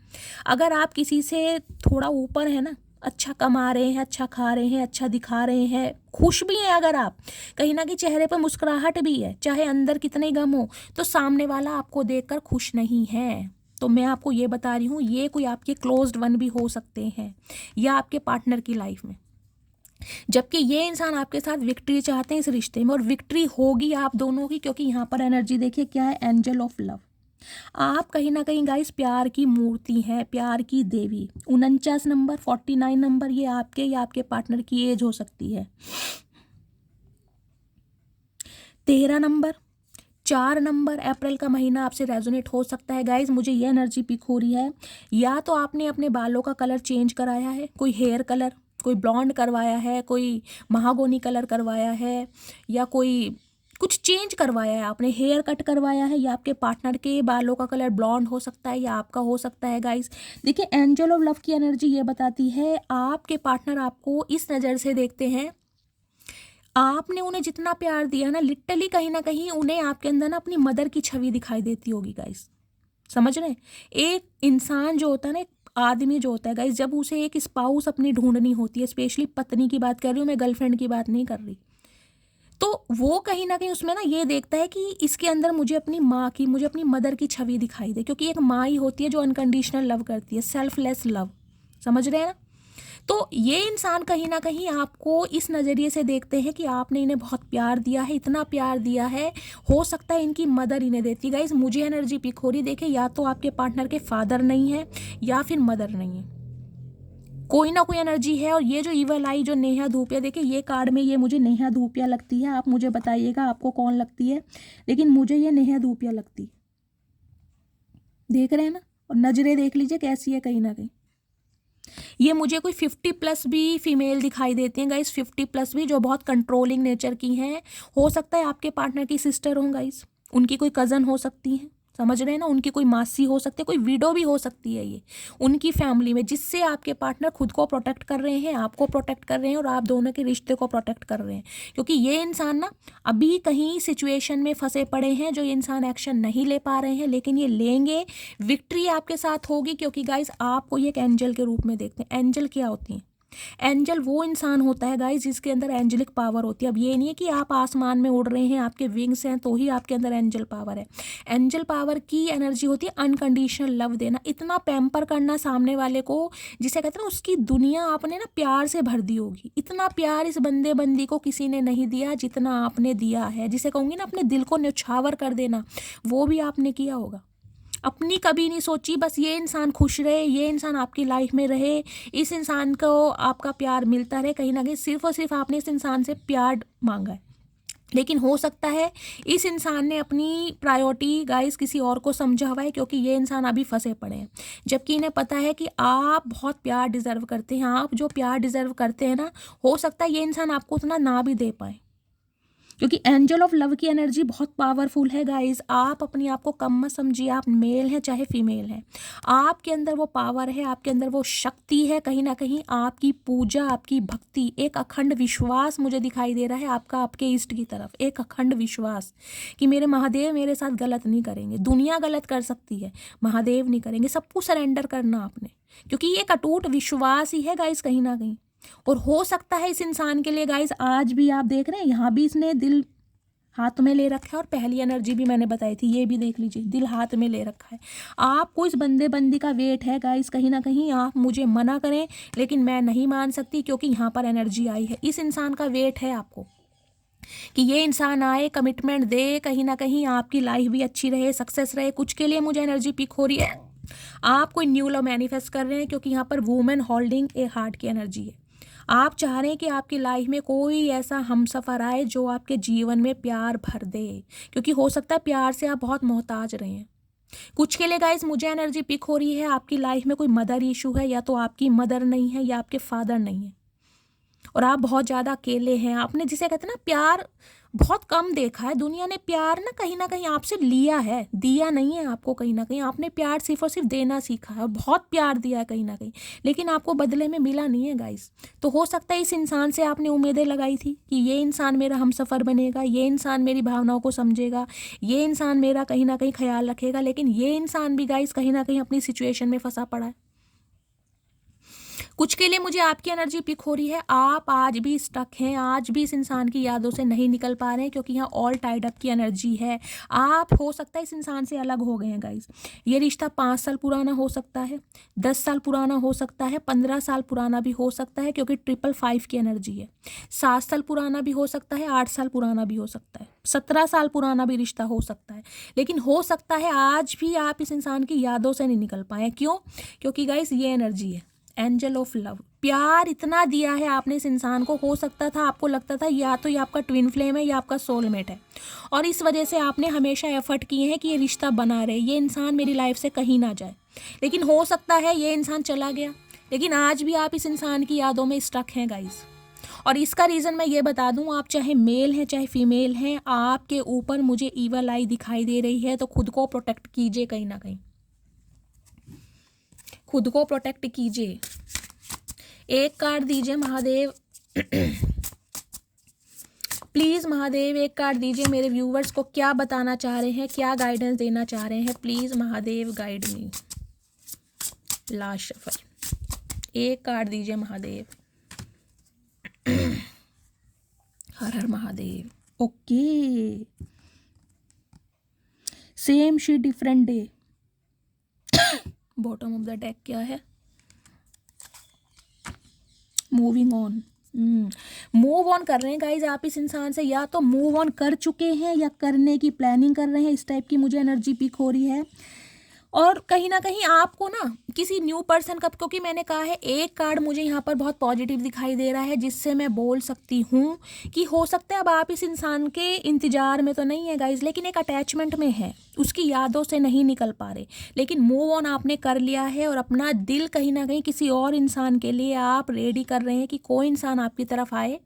अगर आप किसी से थोड़ा ऊपर है ना, अच्छा कमा रहे हैं, अच्छा खा रहे हैं, अच्छा दिखा रहे हैं, खुश भी हैं, अगर आप कहीं ना कहीं चेहरे पर मुस्कुराहट भी है, चाहे अंदर कितने गम हो, तो सामने वाला आपको देखकर खुश नहीं है। तो मैं आपको ये बता रही हूँ, ये कोई आपके क्लोज्ड वन भी हो सकते हैं या आपके पार्टनर की लाइफ में, जबकि ये इंसान आपके साथ विक्ट्री चाहते हैं इस रिश्ते में, और विक्ट्री होगी आप दोनों की। क्योंकि यहाँ पर एनर्जी देखिए क्या है, एंजल ऑफ लव। आप कहीं ना कहीं गाइस प्यार की मूर्ति हैं, प्यार की देवी। 49 नंबर, 49 नंबर, ये आपके या आपके पार्टनर की एज हो सकती है। 13 नंबर, 4 नंबर अप्रैल का महीना आपसे रेजोनेट हो सकता है गाइज। मुझे ये एनर्जी पिक हो रही है, या तो आपने अपने बालों का कलर चेंज कराया है, कोई हेयर कलर, कोई ब्लॉन्ड करवाया है, कोई महागोनी कलर करवाया है, या कोई कुछ चेंज करवाया है, आपने हेयर कट करवाया है, या आपके पार्टनर के बालों का कलर ब्लॉन्ड हो सकता है या आपका हो सकता है गाइस। देखिए एंजल ऑफ लव की एनर्जी ये बताती है आपके पार्टनर आपको इस नज़र से देखते हैं, आपने उन्हें जितना प्यार दिया ना, लिटरली कहीं ना कहीं उन्हें आपके अंदर ना अपनी मदर की छवि दिखाई देती होगी गाइस। समझ रहे हैं? एक इंसान जो होता है ना, एक आदमी जो होता है गाइस, जब उसे एक स्पाउस अपनी ढूंढनी होती है, स्पेशली पत्नी की बात कर रही हूँ मैं, गर्लफ्रेंड की बात नहीं कर रही, तो वो कहीं ना कहीं उसमें ना ये देखता है कि इसके अंदर मुझे अपनी माँ की, मुझे अपनी मदर की छवि दिखाई दे, क्योंकि एक माँ ही होती है जो अनकंडीशनल लव करती है, सेल्फलेस लव। समझ रहे हैं ना? तो ये इंसान कहीं ना कहीं आपको इस नज़रिए से देखते हैं कि आपने इन्हें बहुत प्यार दिया है, इतना प्यार दिया है, हो सकता है इनकी मदर इन्हें देती है गाइस। मुझे एनर्जी पिक हो रही, देखे या तो आपके पार्टनर के फादर नहीं है या फिर मदर नहीं है, कोई ना कोई एनर्जी है। और ये जो ईवल आई जो नेहा धूपिया, देखिए ये कार्ड में ये मुझे नेहा धूपिया लगती है, आप मुझे बताइएगा आपको कौन लगती है, लेकिन मुझे ये नेहा धूपिया लगती है। देख रहे हैं ना? और नजरें देख लीजिए कैसी है, कहीं ना कहीं ये मुझे कोई 50+ भी फीमेल दिखाई देती हैं गाइस, 50+ भी, जो बहुत कंट्रोलिंग नेचर की हैं। हो सकता है आपके पार्टनर की सिस्टर हो गाइस, उनकी कोई कज़न हो सकती हैं, समझ रहे हैं ना, उनकी कोई मासी हो सकती है, कोई विडो भी हो सकती है ये उनकी फैमिली में, जिससे आपके पार्टनर खुद को प्रोटेक्ट कर रहे हैं, आपको प्रोटेक्ट कर रहे हैं और आप दोनों के रिश्ते को प्रोटेक्ट कर रहे हैं। क्योंकि ये इंसान ना अभी कहीं सिचुएशन में फंसे पड़े हैं, जो ये इंसान एक्शन नहीं ले पा रहे हैं, लेकिन ये लेंगे, विक्ट्री आपके साथ होगी। क्योंकि गाइस आपको ये एक एंजल के रूप में देखते हैं। एंजल क्या होती हैं? एंजल वो इंसान होता है गाइस जिसके अंदर एंजलिक पावर होती है। अब ये नहीं है कि आप आसमान में उड़ रहे हैं, आपके विंग्स हैं तो ही आपके अंदर एंजल पावर है। एंजल पावर की एनर्जी होती है अनकंडीशनल लव देना, इतना पैम्पर करना सामने वाले को, जिसे कहते हैं ना उसकी दुनिया आपने ना प्यार से भर दी होगी। इतना प्यार इस बंदे बंदी को किसी ने नहीं दिया जितना आपने दिया है। जिसे कहूँगी ना अपने दिल को न्यौछावर कर देना, वो भी आपने किया होगा। अपनी कभी नहीं सोची, बस ये इंसान खुश रहे, ये इंसान आपकी लाइफ में रहे, इस इंसान को आपका प्यार मिलता रहे। कहीं ना कहीं सिर्फ और सिर्फ आपने इस इंसान से प्यार मांगा है। लेकिन हो सकता है इस इंसान ने अपनी प्रायोरिटी गाइस किसी और को समझा हुआ है, क्योंकि ये इंसान अभी फंसे पड़े हैं। जबकि इन्हें पता है कि आप बहुत प्यार डिजर्व करते हैं, आप जो प्यार डिजर्व करते हैं ना, हो सकता है ये इंसान आपको उतना ना भी दे पाए। क्योंकि एंजल ऑफ लव की एनर्जी बहुत पावरफुल है गाइस। आप अपने आप को कम मत समझिए, आप मेल हैं चाहे फीमेल हैं, आपके अंदर वो पावर है, आपके अंदर वो शक्ति है। कहीं ना कहीं आपकी पूजा, आपकी भक्ति, एक अखंड विश्वास मुझे दिखाई दे रहा है आपका आपके इष्ट की तरफ, एक अखंड विश्वास कि मेरे महादेव मेरे साथ गलत नहीं करेंगे। दुनिया गलत कर सकती है, महादेव नहीं करेंगे। सब कुछ सरेंडर करना आपने, क्योंकि ये एक अटूट विश्वास ही है गाइस कहीं ना कहीं। और हो सकता है इस इंसान के लिए गाइस आज भी आप देख रहे हैं, यहाँ भी इसने दिल हाथ में ले रखा है, और पहली एनर्जी भी मैंने बताई थी, ये भी देख लीजिए, दिल हाथ में ले रखा है। आपको इस बंदे बंदी का वेट है गाइस कहीं ना कहीं। आप मुझे मना करें लेकिन मैं नहीं मान सकती, क्योंकि यहाँ पर एनर्जी आई है। इस इंसान का वेट है आपको कि ये इंसान आए, कमिटमेंट दे, कहीं ना कहीं आपकी लाइफ भी अच्छी रहे, सक्सेस रहे। कुछ के लिए मुझे एनर्जी पिक हो रही है, आप कोई न्यू लव मैनिफेस्ट कर रहे हैं, क्योंकि यहाँ पर वुमेन होल्डिंग ए हार्ट की एनर्जी है। आप चाह रहे हैं कि आपकी लाइफ में कोई ऐसा हमसफ़र आए जो आपके जीवन में प्यार भर दे, क्योंकि हो सकता है प्यार से आप बहुत मोहताज रहे हैं। कुछ के लिए गाइस मुझे एनर्जी पिक हो रही है, आपकी लाइफ में कोई मदर इशू है, या तो आपकी मदर नहीं है या आपके फादर नहीं है, और आप बहुत ज़्यादा अकेले हैं। आपने जिसे कहते हैं ना प्यार बहुत कम देखा है। दुनिया ने प्यार ना कहीं आपसे लिया है, दिया नहीं है आपको। कहीं ना कहीं आपने प्यार सिर्फ और सिर्फ देना सीखा है, और बहुत प्यार दिया है कहीं ना कहीं, लेकिन आपको बदले में मिला नहीं है गाइस। तो हो सकता है इस इंसान से आपने उम्मीदें लगाई थी कि ये इंसान मेरा हमसफ़र बनेगा, ये इंसान मेरी भावनाओं को समझेगा, ये इंसान मेरा कहीं ना कहीं ख्याल रखेगा, लेकिन ये इंसान भी गाइस कहीं ना कहीं अपनी सिचुएशन में फंसा पड़ा है। कुछ के लिए मुझे आपकी एनर्जी पिक हो रही है, आप आज भी स्टक हैं, आज भी इस इंसान की यादों से नहीं निकल पा रहे हैं, क्योंकि यहाँ ऑल टाइड अप की एनर्जी है। आप हो सकता है इस इंसान से अलग हो गए हैं गाइस। ये रिश्ता 5 साल पुराना हो सकता है, 10 साल पुराना हो सकता है, 15 साल पुराना भी हो सकता है, क्योंकि 555 की एनर्जी है। 7 साल पुराना भी हो सकता है, 8 साल पुराना भी हो सकता है, 17 साल पुराना भी रिश्ता हो सकता है। लेकिन हो सकता है आज भी आप इस इंसान की यादों से नहीं निकल पाए। क्यों? क्योंकि गाइस ये एनर्जी है एंजल ऑफ लव। प्यार इतना दिया है आपने इस इंसान को, हो सकता था आपको लगता था या तो ये आपका ट्विन फ्लेम है या आपका सोलमेट है, और इस वजह से आपने हमेशा एफर्ट किए हैं कि ये रिश्ता बना रहे, ये इंसान मेरी लाइफ से कहीं ना जाए। लेकिन हो सकता है ये इंसान चला गया, लेकिन आज भी आप इस इंसान की यादों में स्टक हैं गाइस। और इसका रीज़न मैं ये बता दूं, आप चाहे मेल हैं चाहे फीमेल हैं, आपके ऊपर मुझे ईवल आई दिखाई दे रही है, तो खुद को प्रोटेक्ट कीजिए, कहीं ना कहीं खुद को प्रोटेक्ट कीजिए। एक कार्ड दीजिए महादेव प्लीज़ महादेव, एक कार्ड दीजिए मेरे व्यूवर्स को, क्या बताना चाह रहे हैं, क्या गाइडेंस देना चाह रहे हैं, please Mahadev guide me. Last shuffle, एक कार्ड दीजिए महादेव। हर हर Mahadev. Okay, same she different day. Bottom of the deck क्या है? Moving on. मूव ऑन कर रहे हैं गाइज आप इस इंसान से, या तो मूव ऑन कर चुके हैं या करने की प्लानिंग कर रहे हैं, इस टाइप की मुझे एनर्जी पिक हो रही है। और कहीं ना कहीं आपको ना किसी न्यू पर्सन का, क्योंकि मैंने कहा है एक कार्ड मुझे यहाँ पर बहुत पॉजिटिव दिखाई दे रहा है, जिससे मैं बोल सकती हूँ कि हो सकता है अब आप इस इंसान के इंतजार में तो नहीं है गाइज, लेकिन एक अटैचमेंट में है, उसकी यादों से नहीं निकल पा रहे, लेकिन मूव ऑन आपने कर लिया है और अपना दिल कहीं ना कहीं किसी और इंसान के लिए आप रेडी कर रहे हैं कि कोई इंसान आपकी तरफ आए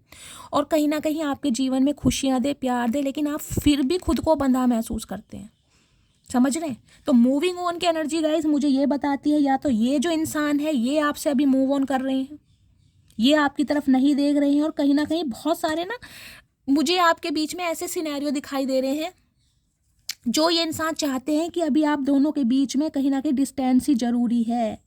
और कहीं ना कहीं आपके जीवन में खुशियाँ दे, प्यार दे, लेकिन आप फिर भी खुद को बंधा महसूस करते हैं। समझ रहे हैं? तो मूविंग ऑन की एनर्जी गाइज मुझे ये बताती है, या तो ये जो इंसान है ये आपसे अभी मूव ऑन कर रहे हैं, ये आपकी तरफ नहीं देख रहे हैं, और कहीं ना कहीं बहुत सारे ना मुझे आपके बीच में ऐसे सिनेरियो दिखाई दे रहे हैं जो ये इंसान चाहते हैं कि अभी आप दोनों के बीच में कहीं ना कहीं डिस्टेंस ही जरूरी है।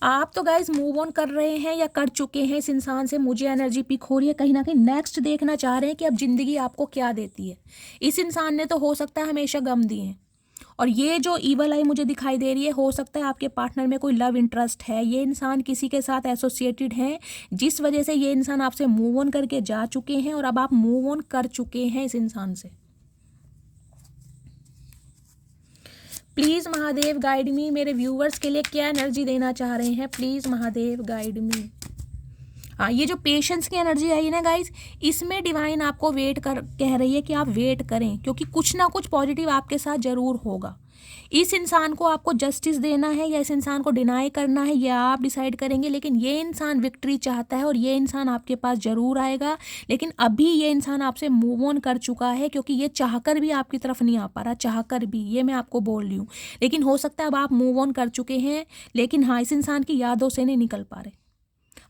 आप तो गाइज मूव ऑन कर रहे हैं या कर चुके हैं इस इंसान से, मुझे एनर्जी पिक हो रही है, कहीं ना कहीं नेक्स्ट देखना चाह रहे हैं कि अब ज़िंदगी आपको क्या देती है। इस इंसान ने तो हो सकता है हमेशा गम दिए हैं, और ये जो ईवल आई मुझे दिखाई दे रही है, हो सकता है आपके पार्टनर में कोई लव इंटरेस्ट है, ये इंसान किसी के साथ एसोसिएटेड है, जिस वजह से ये इंसान आपसे मूव ऑन करके जा चुके हैं और अब आप मूव ऑन कर चुके हैं इस इंसान से। प्लीज़ महादेव गाइड मी, मेरे व्यूवर्स के लिए क्या एनर्जी देना चाह रहे हैं, प्लीज़ महादेव गाइड मी। हाँ, ये जो पेशेंस की एनर्जी आई है ना गाइज, इसमें डिवाइन आपको वेट कर कह रही है कि आप वेट करें, क्योंकि कुछ ना कुछ पॉजिटिव आपके साथ ज़रूर होगा। इस इंसान को आपको जस्टिस देना है या इस इंसान को डिनाई करना है, ये आप डिसाइड करेंगे, लेकिन ये इंसान विक्ट्री चाहता है और ये इंसान आपके पास ज़रूर आएगा। लेकिन अभी ये इंसान आपसे मूव ऑन कर चुका है, क्योंकि ये चाहकर भी आपकी तरफ नहीं आ पा रहा, चाहकर भी, ये मैं आपको बोल रही हूँ। लेकिन हो सकता है अब आप मूव ऑन कर चुके हैं, लेकिन हाँ, इस इंसान की यादों से नहीं निकल पा रहे।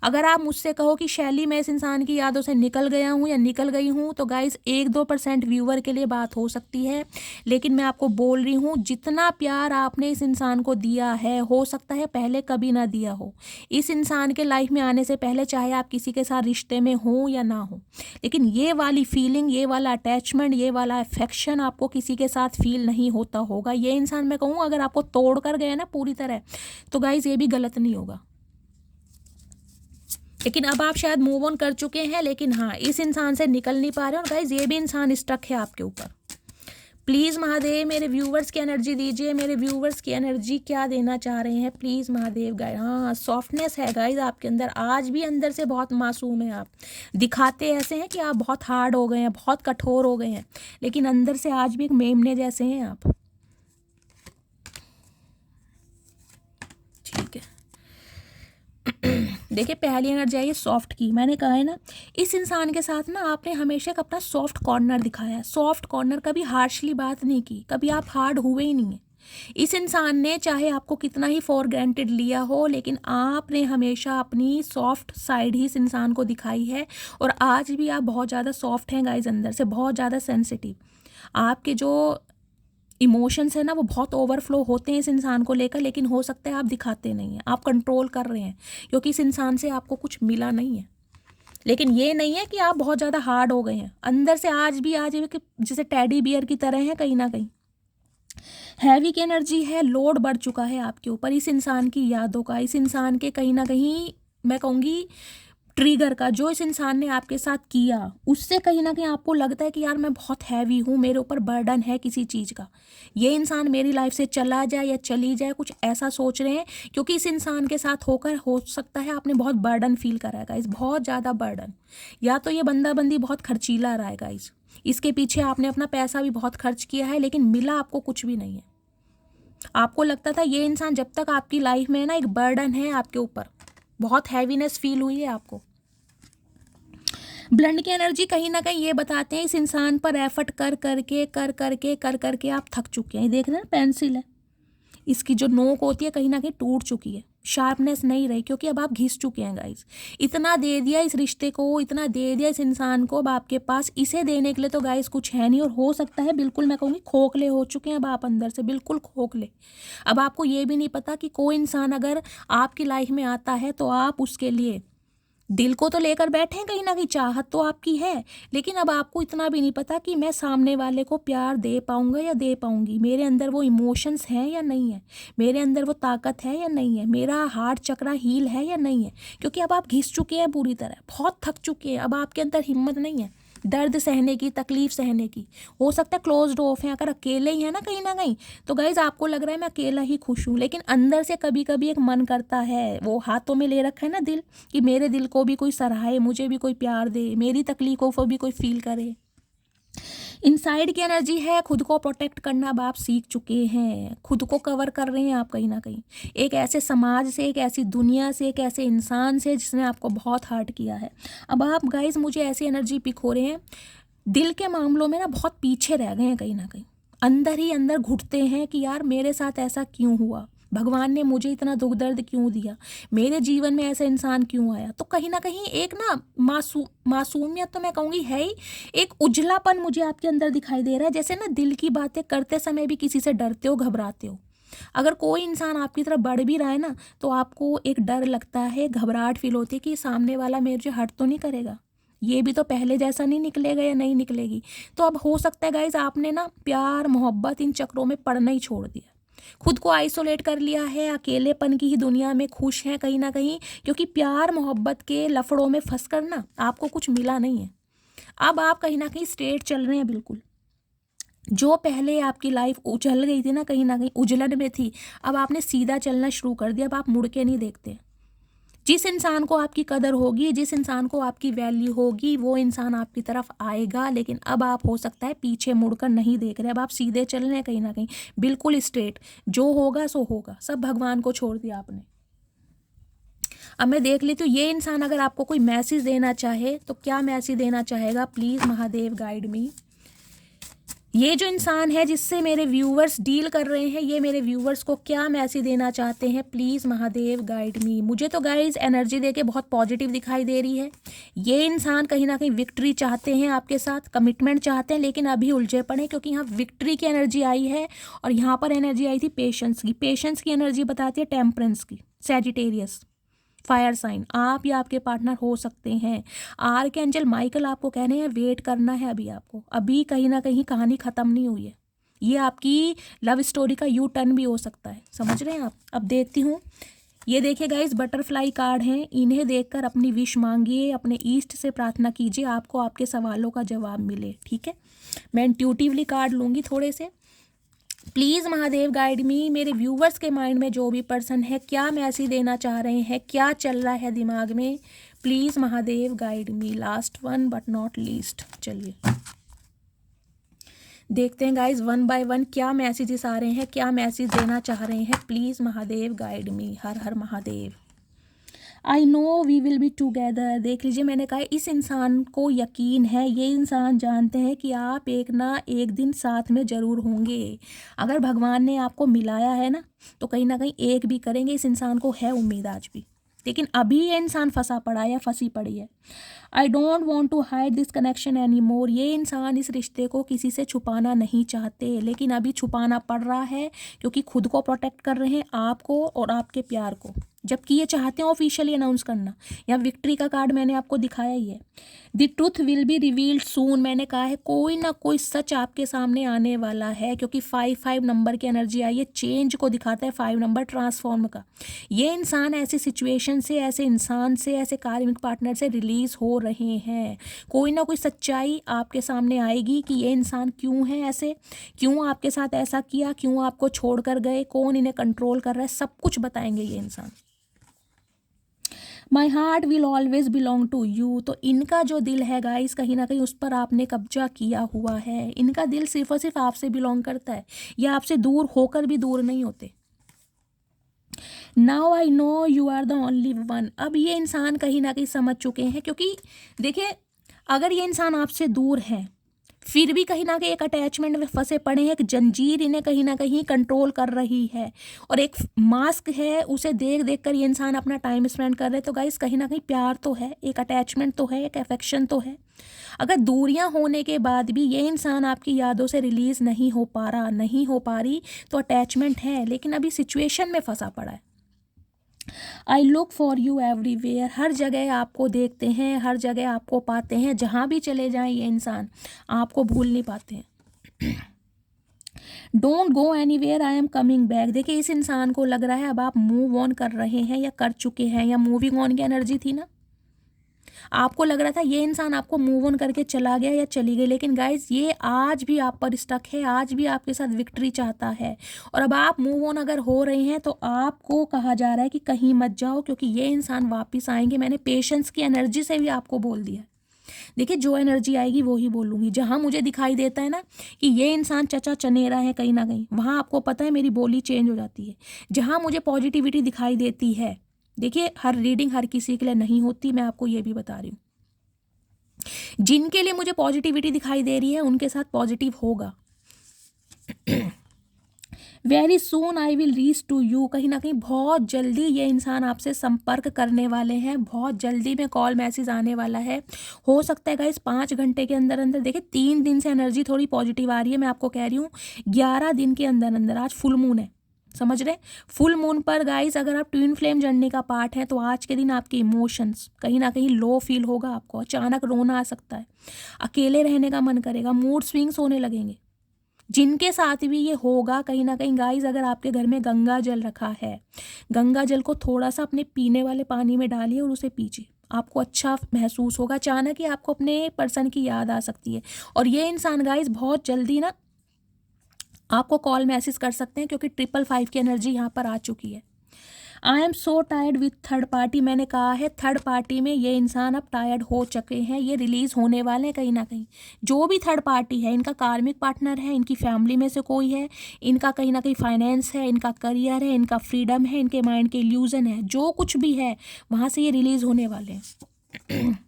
अगर आप मुझसे कहो कि शैली मैं इस इंसान की यादों से निकल गया हूँ या निकल गई हूँ, तो गाइस 1-2% व्यूअर के लिए बात हो सकती है, लेकिन मैं आपको बोल रही हूँ जितना प्यार आपने इस इंसान को दिया है, हो सकता है पहले कभी ना दिया हो। इस इंसान के लाइफ में आने से पहले चाहे आप किसी के साथ रिश्ते में हो या ना हो, लेकिन ये वाली फीलिंग, ये वाला अटैचमेंट, ये वाला अफेक्शन आपको किसी के साथ फील नहीं होता होगा। ये इंसान, मैं कहूँ, अगर आपको तोड़ कर गया ना पूरी तरह, तो गाइस ये भी गलत नहीं होगा। लेकिन अब आप शायद मूव ऑन कर चुके हैं, लेकिन हाँ, इस इंसान से निकल नहीं पा रहे, और गाइज ये भी इंसान स्टक है आपके ऊपर। प्लीज़ महादेव मेरे व्यूवर्स की एनर्जी दीजिए, मेरे व्यूवर्स की एनर्जी क्या देना चाह रहे हैं, प्लीज़ महादेव गाइड। हाँ, सॉफ्टनेस है गाइज आपके अंदर, आज भी अंदर से बहुत मासूम है आप, दिखाते ऐसे हैं कि आप बहुत हार्ड हो गए हैं, बहुत कठोर हो गए हैं, लेकिन अंदर से आज भी एक मेमने जैसे हैं आप। ठीक है, देखिए पहली एनर्जी आई है सॉफ्ट की। मैंने कहा है ना, इस इंसान के साथ ना आपने हमेशा एक अपना सॉफ्ट कॉर्नर दिखाया है, सॉफ्ट कॉर्नर, कभी हार्शली बात नहीं की, कभी आप हार्ड हुए ही नहीं है। इस इंसान ने चाहे आपको कितना ही फॉर ग्रांटेड लिया हो, लेकिन आपने हमेशा अपनी सॉफ्ट साइड ही इस इंसान को दिखाई है, और आज भी आप बहुत ज़्यादा सॉफ्ट हैं गाइज, अंदर से बहुत ज़्यादा सेंसिटिव। आपके जो इमोशंस है ना वो बहुत ओवरफ्लो होते हैं इस इंसान को लेकर, लेकिन हो सकता है आप दिखाते नहीं हैं, आप कंट्रोल कर रहे हैं, क्योंकि इस इंसान से आपको कुछ मिला नहीं है। लेकिन ये नहीं है कि आप बहुत ज़्यादा हार्ड हो गए हैं, अंदर से आज भी कि जैसे टेडी बियर की तरह है, कहीं ना कहीं हैवी की एनर्जी है, लोड बढ़ चुका है आपके ऊपर इस इंसान की यादों का, इस इंसान के कहीं ना कहीं मैं कहूँगी ट्रिगर का जो इस इंसान ने आपके साथ किया, उससे कहीं ना कहीं आपको लगता है कि यार मैं बहुत हैवी हूँ, मेरे ऊपर बर्डन है किसी चीज़ का, ये इंसान मेरी लाइफ से चला जाए या चली जाए, कुछ ऐसा सोच रहे हैं। क्योंकि इस इंसान के साथ होकर हो सकता है आपने बहुत बर्डन फील करा है गाइस, बहुत ज़्यादा बर्डन। या तो ये बंदा बंदी बहुत खर्चीला रहा है गाइस, इसके पीछे आपने अपना पैसा भी बहुत खर्च किया है, लेकिन मिला आपको कुछ भी नहीं है। आपको लगता था ये इंसान जब तक आपकी लाइफ में है ना, एक बर्डन है आपके ऊपर, बहुत हैवीनेस फील हुई है आपको। ब्लड की एनर्जी कहीं ना कहीं ये बताते हैं इस इंसान पर एफर्ट कर करके आप थक चुके हैं। देख रहे हैं पेंसिल है, इसकी जो नोक होती है कहीं ना कहीं टूट चुकी है, शार्पनेस नहीं रही, क्योंकि अब आप घिस चुके हैं गाइस। इतना दे दिया इस रिश्ते को, इतना दे दिया इस इंसान को, अब आपके पास इसे देने के लिए तो गाइस कुछ है नहीं। और हो सकता है बिल्कुल मैं कहूँगी खोखले हो चुके हैं अब आप अंदर से, बिल्कुल खोखले। अब आपको ये भी नहीं पता कि कोई इंसान अगर आपकी लाइफ में आता है तो आप उसके लिए दिल को तो लेकर बैठे हैं, कहीं ना कहीं चाहत तो आपकी है, लेकिन अब आपको इतना भी नहीं पता कि मैं सामने वाले को प्यार दे पाऊंगा या दे पाऊंगी, मेरे अंदर वो इमोशंस हैं या नहीं है, मेरे अंदर वो ताकत है या नहीं है, मेरा हार्ट चक्रा हील है या नहीं है। क्योंकि अब आप घिस चुके हैं पूरी तरह, बहुत थक चुके हैं, अब आपके अंदर हिम्मत नहीं है दर्द सहने की, तकलीफ सहने की। हो सकता है क्लोज्ड ऑफ है, अगर अकेले ही है ना कहीं ना कहीं, तो गाइज आपको लग रहा है मैं अकेला ही खुश हूँ, लेकिन अंदर से कभी कभी एक मन करता है, वो हाथों में ले रखा है ना दिल, कि मेरे दिल को भी कोई सराहे, मुझे भी कोई प्यार दे, मेरी तकलीफों को भी कोई फील करे। इनसाइड की एनर्जी है खुद को प्रोटेक्ट करना, अब आप सीख चुके हैं, खुद को कवर कर रहे हैं आप कहीं ना कहीं, एक ऐसे समाज से, एक ऐसी दुनिया से, एक ऐसे इंसान से जिसने आपको बहुत हर्ट किया है। अब आप गाइज मुझे ऐसी एनर्जी पिक हो रहे हैं, दिल के मामलों में ना बहुत पीछे रह गए हैं, कहीं ना कहीं अंदर ही अंदर घुटते हैं कि यार मेरे साथ ऐसा क्यों हुआ, भगवान ने मुझे इतना दुख दर्द क्यों दिया, मेरे जीवन में ऐसा इंसान क्यों आया। तो कहीं ना कहीं एक ना मासूमियत तो मैं कहूँगी है ही, एक उजलापन मुझे आपके अंदर दिखाई दे रहा है, जैसे ना दिल की बातें करते समय भी किसी से डरते हो, घबराते हो। अगर कोई इंसान आपकी तरफ बढ़ भी रहा है ना, तो आपको एक डर लगता है, घबराहट फील होती है कि सामने वाला मेरे हर्ट तो नहीं करेगा, ये भी तो पहले जैसा नहीं निकलेगा या नहीं निकलेगी। तो अब हो सकता है गाइज आपने ना प्यार मोहब्बत इन चक्रों में पड़ना ही छोड़ दिया, खुद को आइसोलेट कर लिया है, अकेलेपन की ही दुनिया में खुश हैं कहीं ना कहीं, क्योंकि प्यार मोहब्बत के लफड़ों में फंस कर ना आपको कुछ मिला नहीं है। अब आप कहीं ना कहीं स्ट्रेट चल रहे हैं बिल्कुल, जो पहले आपकी लाइफ उछल गई थी ना कहीं उजलन में थी, अब आपने सीधा चलना शुरू कर दिया, अब आप मुड़ के नहीं देखते। जिस इंसान को आपकी कदर होगी, जिस इंसान को आपकी वैल्यू होगी, वो इंसान आपकी तरफ आएगा, लेकिन अब आप हो सकता है पीछे मुड़कर नहीं देख रहे, अब आप सीधे चल रहे हैं कहीं ना कहीं बिल्कुल स्ट्रेट, जो होगा सो होगा, सब भगवान को छोड़ दिया आपने। अब मैं देख लेती हूँ ये इंसान अगर आपको कोई मैसेज देना चाहे तो क्या मैसेज देना चाहेगा, प्लीज़ महादेव गाइड मी। ये जो इंसान है जिससे मेरे व्यूवर्स डील कर रहे हैं, ये मेरे व्यूवर्स को क्या मैसेज देना चाहते हैं, प्लीज़ महादेव गाइड मी। मुझे तो गाइज एनर्जी देके बहुत पॉजिटिव दिखाई दे रही है। ये इंसान कहीं ना कहीं विक्ट्री चाहते हैं आपके साथ, कमिटमेंट चाहते हैं, लेकिन अभी उलझे पड़े, क्योंकि यहाँ विक्ट्री की एनर्जी आई है और यहाँ पर एनर्जी आई थी पेशेंस की। पेशेंस की एनर्जी बताती है टेम्परेंस की, सैजिटेरियस फायर साइन, आप या आपके पार्टनर हो सकते हैं। आर्कएंजल माइकल आपको कह रहे हैं वेट करना है अभी आपको, अभी कहीं ना कहीं कहानी ख़त्म नहीं हुई है, ये आपकी लव स्टोरी का यू टर्न भी हो सकता है, समझ रहे हैं आप। अब देखती हूँ, ये देखिए गाइस बटरफ्लाई कार्ड हैं, इन्हें देखकर अपनी विश मांगिए, अपने ईस्ट से प्रार्थना कीजिए, आपको आपके सवालों का जवाब मिले, ठीक है। मैं इंट्यूटिवली कार्ड लूँगी थोड़े से। प्लीज़ महादेव गाइड मी, मेरे व्यूवर्स के माइंड में जो भी पर्सन है क्या मैसेज देना चाह रहे हैं, क्या चल रहा है दिमाग में, please Mahadev guide me. Last one but not least, चलिए देखते हैं गाइज वन बाय वन क्या मैसेजेस आ रहे हैं, क्या मैसेज देना चाह रहे हैं, प्लीज़ महादेव गाइड मी। हर हर Mahadev. I know we will be together. देख लीजिए मैंने कहा इस इंसान को यकीन है, ये इंसान जानते हैं कि आप एक ना एक दिन साथ में ज़रूर होंगे। अगर भगवान ने आपको मिलाया है ना तो कहीं ना कहीं एक भी करेंगे, इस इंसान को है उम्मीद आज भी, लेकिन अभी ये इंसान फंसा पड़ा है या फंसी पड़ी है। I don't want to hide this connection any more. ये इंसान इस रिश्ते को किसी से छुपाना नहीं चाहते, लेकिन अभी छुपाना पड़ रहा है क्योंकि खुद को प्रोटेक्ट कर रहे हैं, आपको और आपके प्यार को। जबकि ये चाहते हैं ऑफिशियली अनाउंस करना। या विक्ट्री का कार्ड मैंने आपको दिखाया ही है। The truth will be revealed soon, मैंने कहा है कोई ना कोई सच आपके सामने आने वाला है, क्योंकि 5 नंबर की एनर्जी आई है, चेंज को दिखाता है 5 नंबर, ट्रांसफॉर्म का। ये इंसान ऐसी सिचुएशन से, ऐसे इंसान से, ऐसे कार्मिक पार्टनर से रिलीज हो रहे हैं। कोई ना कोई सच्चाई आपके सामने आएगी कि ये इंसान क्यों है ऐसे, क्यों आपके साथ ऐसा किया, क्यों आपको छोड़ कर गए, कौन इन्हें कंट्रोल कर रहा है, सब कुछ बताएंगे ये इंसान। My heart will always belong to you, तो इनका जो दिल है गाइस, कहीं ना कहीं उस पर आपने कब्जा किया हुआ है। इनका दिल सिर्फ और सिर्फ आपसे बिलोंग करता है, या आपसे दूर होकर भी दूर नहीं होते। Now I know you are the only one, अब ये इंसान कहीं ना कहीं समझ चुके हैं, क्योंकि देखिए अगर ये इंसान आपसे दूर है फिर भी कहीं ना कहीं एक अटैचमेंट में फंसे पड़े हैं, एक जंजीर इन्हें कहीं ना कहीं कंट्रोल कर रही है, और एक मास्क है, उसे देख देख कर ये इंसान अपना टाइम स्पेंड कर रहे हैं। तो गाइस कहीं ना कहीं प्यार तो है, एक अटैचमेंट तो है, एक अफेक्शन तो है। अगर दूरियां होने के बाद भी ये इंसान आपकी यादों से रिलीज नहीं हो पा रहा, नहीं हो पा रही, तो अटैचमेंट है, लेकिन अभी सिचुएशन में फंसा पड़ा है। I look for you everywhere, हर जगह आपको देखते हैं, हर जगह आपको पाते हैं, जहाँ भी चले जाएं ये इंसान आपको भूल नहीं पाते हैं। Don't go anywhere, I am coming back, देखिए इस इंसान को लग रहा है अब आप मूव ऑन कर रहे हैं या कर चुके हैं, या मूविंग ऑन की एनर्जी थी ना, आपको लग रहा था ये इंसान आपको मूव ऑन करके चला गया या चली गई, लेकिन गाइज ये आज भी आप पर स्टक है, आज भी आपके साथ विक्ट्री चाहता है। और अब आप मूव ऑन अगर हो रहे हैं तो आपको कहा जा रहा है कि कहीं मत जाओ, क्योंकि ये इंसान वापस आएंगे। मैंने पेशेंस की एनर्जी से भी आपको बोल दिया। देखिए जो एनर्जी आएगी वो ही बोलूँगी। जहाँ मुझे दिखाई देता है ना कि ये इंसान चचा चनेरा है कहीं ना कहीं, वहाँ आपको पता है मेरी बोली चेंज हो जाती है। जहाँ मुझे पॉजिटिविटी दिखाई देती है, देखिए हर रीडिंग हर किसी के लिए नहीं होती, मैं आपको ये भी बता रही हूँ। जिनके लिए मुझे पॉजिटिविटी दिखाई दे रही है उनके साथ पॉजिटिव होगा। Very soon I will reach to you, कहीं ना कहीं बहुत जल्दी ये इंसान आपसे संपर्क करने वाले हैं, बहुत जल्दी में कॉल मैसेज आने वाला है। हो सकता है गाइस 5 घंटे के अंदर अंदर, देखिए 3 दिन से एनर्जी थोड़ी पॉजिटिव आ रही है, मैं आपको कह रही हूँ 11 दिन के अंदर अंदर, आज फुल मून है, समझ रहे, फुल मून पर गाइस अगर आप ट्विन फ्लेम जर्नी का पार्ट है तो आज के दिन आपके इमोशंस कहीं ना कहीं लो फील होगा, आपको अचानक रोना आ सकता है, अकेले रहने का मन करेगा, मूड स्विंग्स होने लगेंगे। जिनके साथ भी ये होगा कहीं ना कहीं गाइस, अगर आपके घर में गंगा जल रखा है, गंगा जल को थोड़ा सा अपने पीने वाले पानी में डालिए और उसे पीजिए, आपको अच्छा महसूस होगा। अचानक ही आपको अपने पर्सन की याद आ सकती है, और ये इंसान गाइस बहुत जल्दी ना आपको कॉल मैसेज कर सकते हैं, क्योंकि 555 की एनर्जी यहाँ पर आ चुकी है। I am so tired with third party, मैंने कहा है थर्ड पार्टी में ये इंसान अब टायर्ड हो चुके हैं, ये रिलीज होने वाले हैं कहीं ना कहीं। जो भी थर्ड पार्टी है, इनका कार्मिक पार्टनर है, इनकी फैमिली में से कोई है, इनका कहीं ना कहीं फाइनेंस है, इनका करियर है, इनका फ्रीडम है, इनके माइंड के इल्यूजन है, जो कुछ भी है वहाँ से ये रिलीज होने वाले हैं।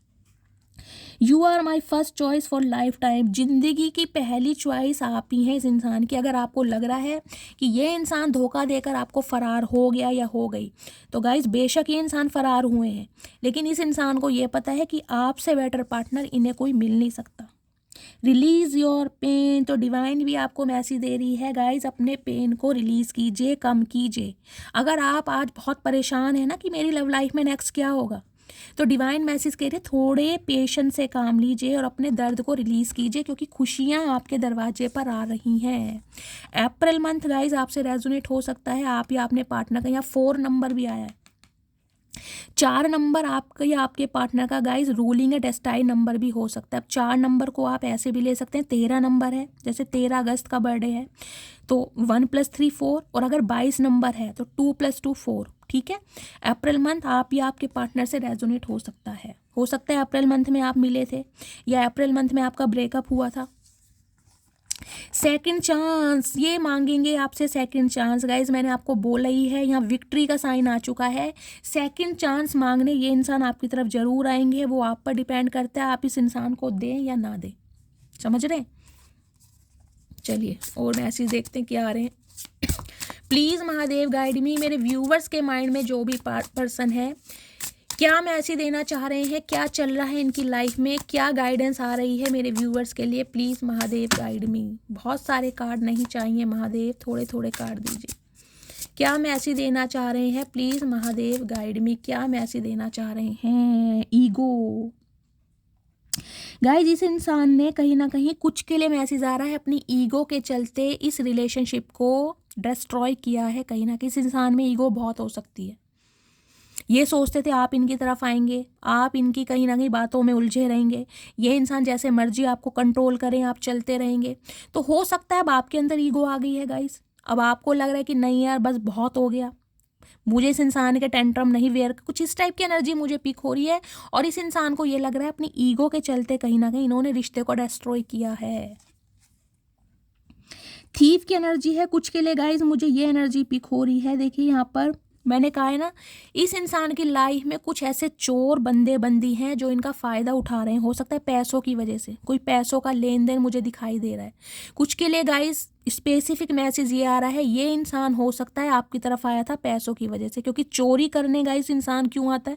You are my first choice for lifetime, जिंदगी की पहली चॉइस आप ही हैं इस इंसान की। अगर आपको लग रहा है कि ये इंसान धोखा देकर आपको फरार हो गया या हो गई, तो गाइस बेशक ये इंसान फरार हुए हैं, लेकिन इस इंसान को ये पता है कि आपसे बेटर पार्टनर इन्हें कोई मिल नहीं सकता। रिलीज योर पेन, तो डिवाइन भी आपको मैसेज दे रही है गाइज, अपने पेन को रिलीज कीजिए, कम कीजिए। अगर आप आज बहुत परेशान हैं ना कि मेरी लव लाइफ में नेक्स्ट क्या होगा, तो डिवाइन मैसेज कह रहे थोड़े पेशेंस से काम लीजिए और अपने दर्द को रिलीज कीजिए, क्योंकि खुशियां आपके दरवाजे पर आ रही हैं। अप्रैल मंथ गाइज आपसे रेजोनेट हो सकता है, आप या अपने पार्टनर का। यहाँ 4 नंबर भी आया है, 4 नंबर आपका या आपके पार्टनर का गाइज रूलिंग या डेस्टाइन नंबर भी हो सकता है। अब 4 नंबर को आप ऐसे भी ले सकते हैं, 13 नंबर है, जैसे 13 अगस्त का बर्थडे है तो 1 + 3 4, और अगर 22 नंबर है तो 2 + 2 4, ठीक है। अप्रैल मंथ आप या आपके पार्टनर से रेजोनेट हो सकता है। अप्रैल मंथ में आप मिले थे, या अप्रैल मंथ में आपका ब्रेकअप हुआ था। सेकंड चांस ये मांगेंगे आपसे, सेकंड चांस गाइज मैंने आपको बोला ही है, यहाँ विक्ट्री का साइन आ चुका है। सेकंड चांस मांगने ये इंसान आपकी तरफ जरूर आएंगे, वो आप पर डिपेंड करता है आप इस इंसान को दें या ना दें, समझ रहे हैं। चलिए और मैसेज देखते हैं क्या आ रहे हैं। प्लीज़ महादेव गाइड मी, मेरे व्यूवर्स के माइंड में जो भी पर्सन है क्या मैसेज देना चाह रहे हैं, क्या चल रहा है इनकी लाइफ में, क्या गाइडेंस आ रही है मेरे व्यूवर्स के लिए। प्लीज़ महादेव गाइड मी। बहुत सारे कार्ड नहीं चाहिए महादेव, थोड़े थोड़े कार्ड दीजिए। क्या मैसेज देना चाह रहे हैं प्लीज महादेव गाइड मी, क्या मैसेज देना चाह रहे हैं। ईगो गाइज, इस इंसान ने कहीं ना कहीं कुछ के लिए मैसेज आ रहा है अपनी ईगो के चलते इस रिलेशनशिप को डिस्ट्रॉय किया है। कहीं ना कहीं इस इंसान में ईगो बहुत हो सकती है। ये सोचते थे आप इनकी तरफ आएंगे, आप इनकी कहीं ना कहीं बातों में उलझे रहेंगे, ये इंसान जैसे मर्जी आपको कंट्रोल करें, आप चलते रहेंगे। तो हो सकता है अब आपके अंदर ईगो आ गई है गाइस। अब आपको लग रहा है कि नहीं यार बस बहुत हो गया, मुझे इस इंसान के टेंट्रम नहीं वेयर, कुछ इस टाइप की एनर्जी मुझे पिक हो रही है। और इस इंसान को ये लग रहा है अपनी ईगो के चलते कहीं ना कहीं इन्होंने रिश्ते को डिस्ट्रॉय किया है। थीफ की एनर्जी है कुछ के लिए गाइज, मुझे ये एनर्जी पिक हो रही है। देखिए यहाँ पर मैंने कहा है ना, इस इंसान की लाइफ में कुछ ऐसे चोर बंदे बंदी हैं जो इनका फ़ायदा उठा रहे हैं। हो सकता है पैसों की वजह से, कोई पैसों का लेन देन मुझे दिखाई दे रहा है। कुछ के लिए गाइस स्पेसिफिक मैसेज ये आ रहा है, ये इंसान हो सकता है आपकी तरफ आया था पैसों की वजह से। क्योंकि चोरी करने गाइस इंसान क्यों आता है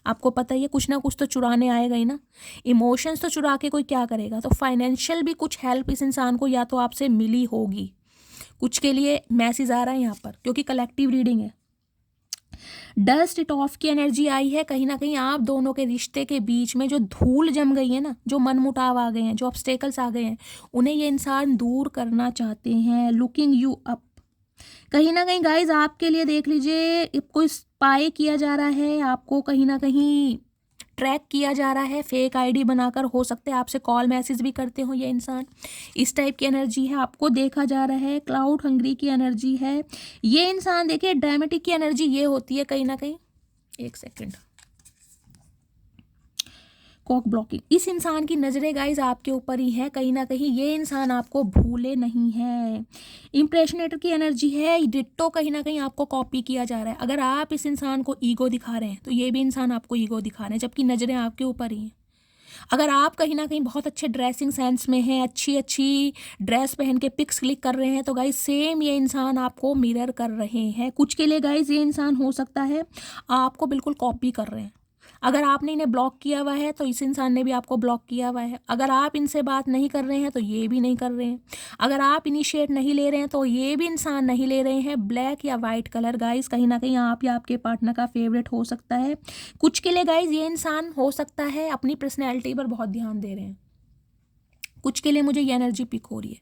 आपको पता ही है, कुछ ना कुछ तो चुराने आएगा ही ना। इमोशंस तो चुरा के कोई क्या करेगा। तो फाइनेंशियल भी कुछ हेल्प इस इंसान को या तो आपसे मिली होगी। कुछ के लिए मैसेज आ रहा है यहाँ पर, क्योंकि कलेक्टिव रीडिंग है। डस्ट इट ऑफ की एनर्जी आई है। कहीं ना कहीं आप दोनों के रिश्ते के बीच में जो धूल जम गई है ना, जो मनमुटाव आ गए हैं, जो ऑब्स्टेकल्स आ गए हैं, उन्हें ये इंसान दूर करना चाहते हैं। लुकिंग यू अप, कहीं ना कहीं गाइज आपके लिए देख लीजिए कोई स्पाई किया जा रहा है, आपको कहीं ना कहीं ट्रैक किया जा रहा है फेक आईडी बनाकर। हो सकता है आपसे कॉल मैसेज भी करते हो ये इंसान, इस टाइप की एनर्जी है। आपको देखा जा रहा है, क्लाउड हंग्री की एनर्जी है ये इंसान। देखिए ड्रामेटिक की एनर्जी ये होती है कहीं ना कहीं, एक सेकंड, कॉक ब्लॉकिंग। इस इंसान की नज़रें गाइज आपके ऊपर ही है। कहीं ना कहीं ये इंसान आपको भूले नहीं है। इम्प्रेशनेटर की एनर्जी है, डिट्टो कहीं ना कहीं आपको कॉपी किया जा रहा है। अगर आप इस इंसान को ईगो दिखा रहे हैं तो ये भी इंसान आपको ईगो दिखा रहे हैं, जबकि नज़रें आपके ऊपर ही हैं। अगर आप कहीं ना कहीं बहुत अच्छे ड्रेसिंग सेंस में हैं, अच्छी अच्छी ड्रेस पहन के पिक्स क्लिक कर रहे हैं, तो गाइज सेम ये इंसान आपको मिरर कर रहे हैं। कुछ के लिए गाइज ये इंसान हो सकता है आपको बिल्कुल कॉपी कर रहे हैं। अगर आपने इन्हें ब्लॉक किया हुआ है तो इस इंसान ने भी आपको ब्लॉक किया हुआ है। अगर आप इनसे बात नहीं कर रहे हैं तो ये भी नहीं कर रहे हैं। अगर आप इनिशिएट नहीं ले रहे हैं तो ये भी इंसान नहीं ले रहे हैं। ब्लैक या वाइट कलर गाइज कहीं ना कहीं आप या आपके पार्टनर का फेवरेट हो सकता है। कुछ के लिए गाइज ये इंसान हो सकता है अपनी पर्सनैलिटी पर बहुत ध्यान दे रहे हैं। कुछ के लिए मुझे ये एनर्जी पिक हो रही है,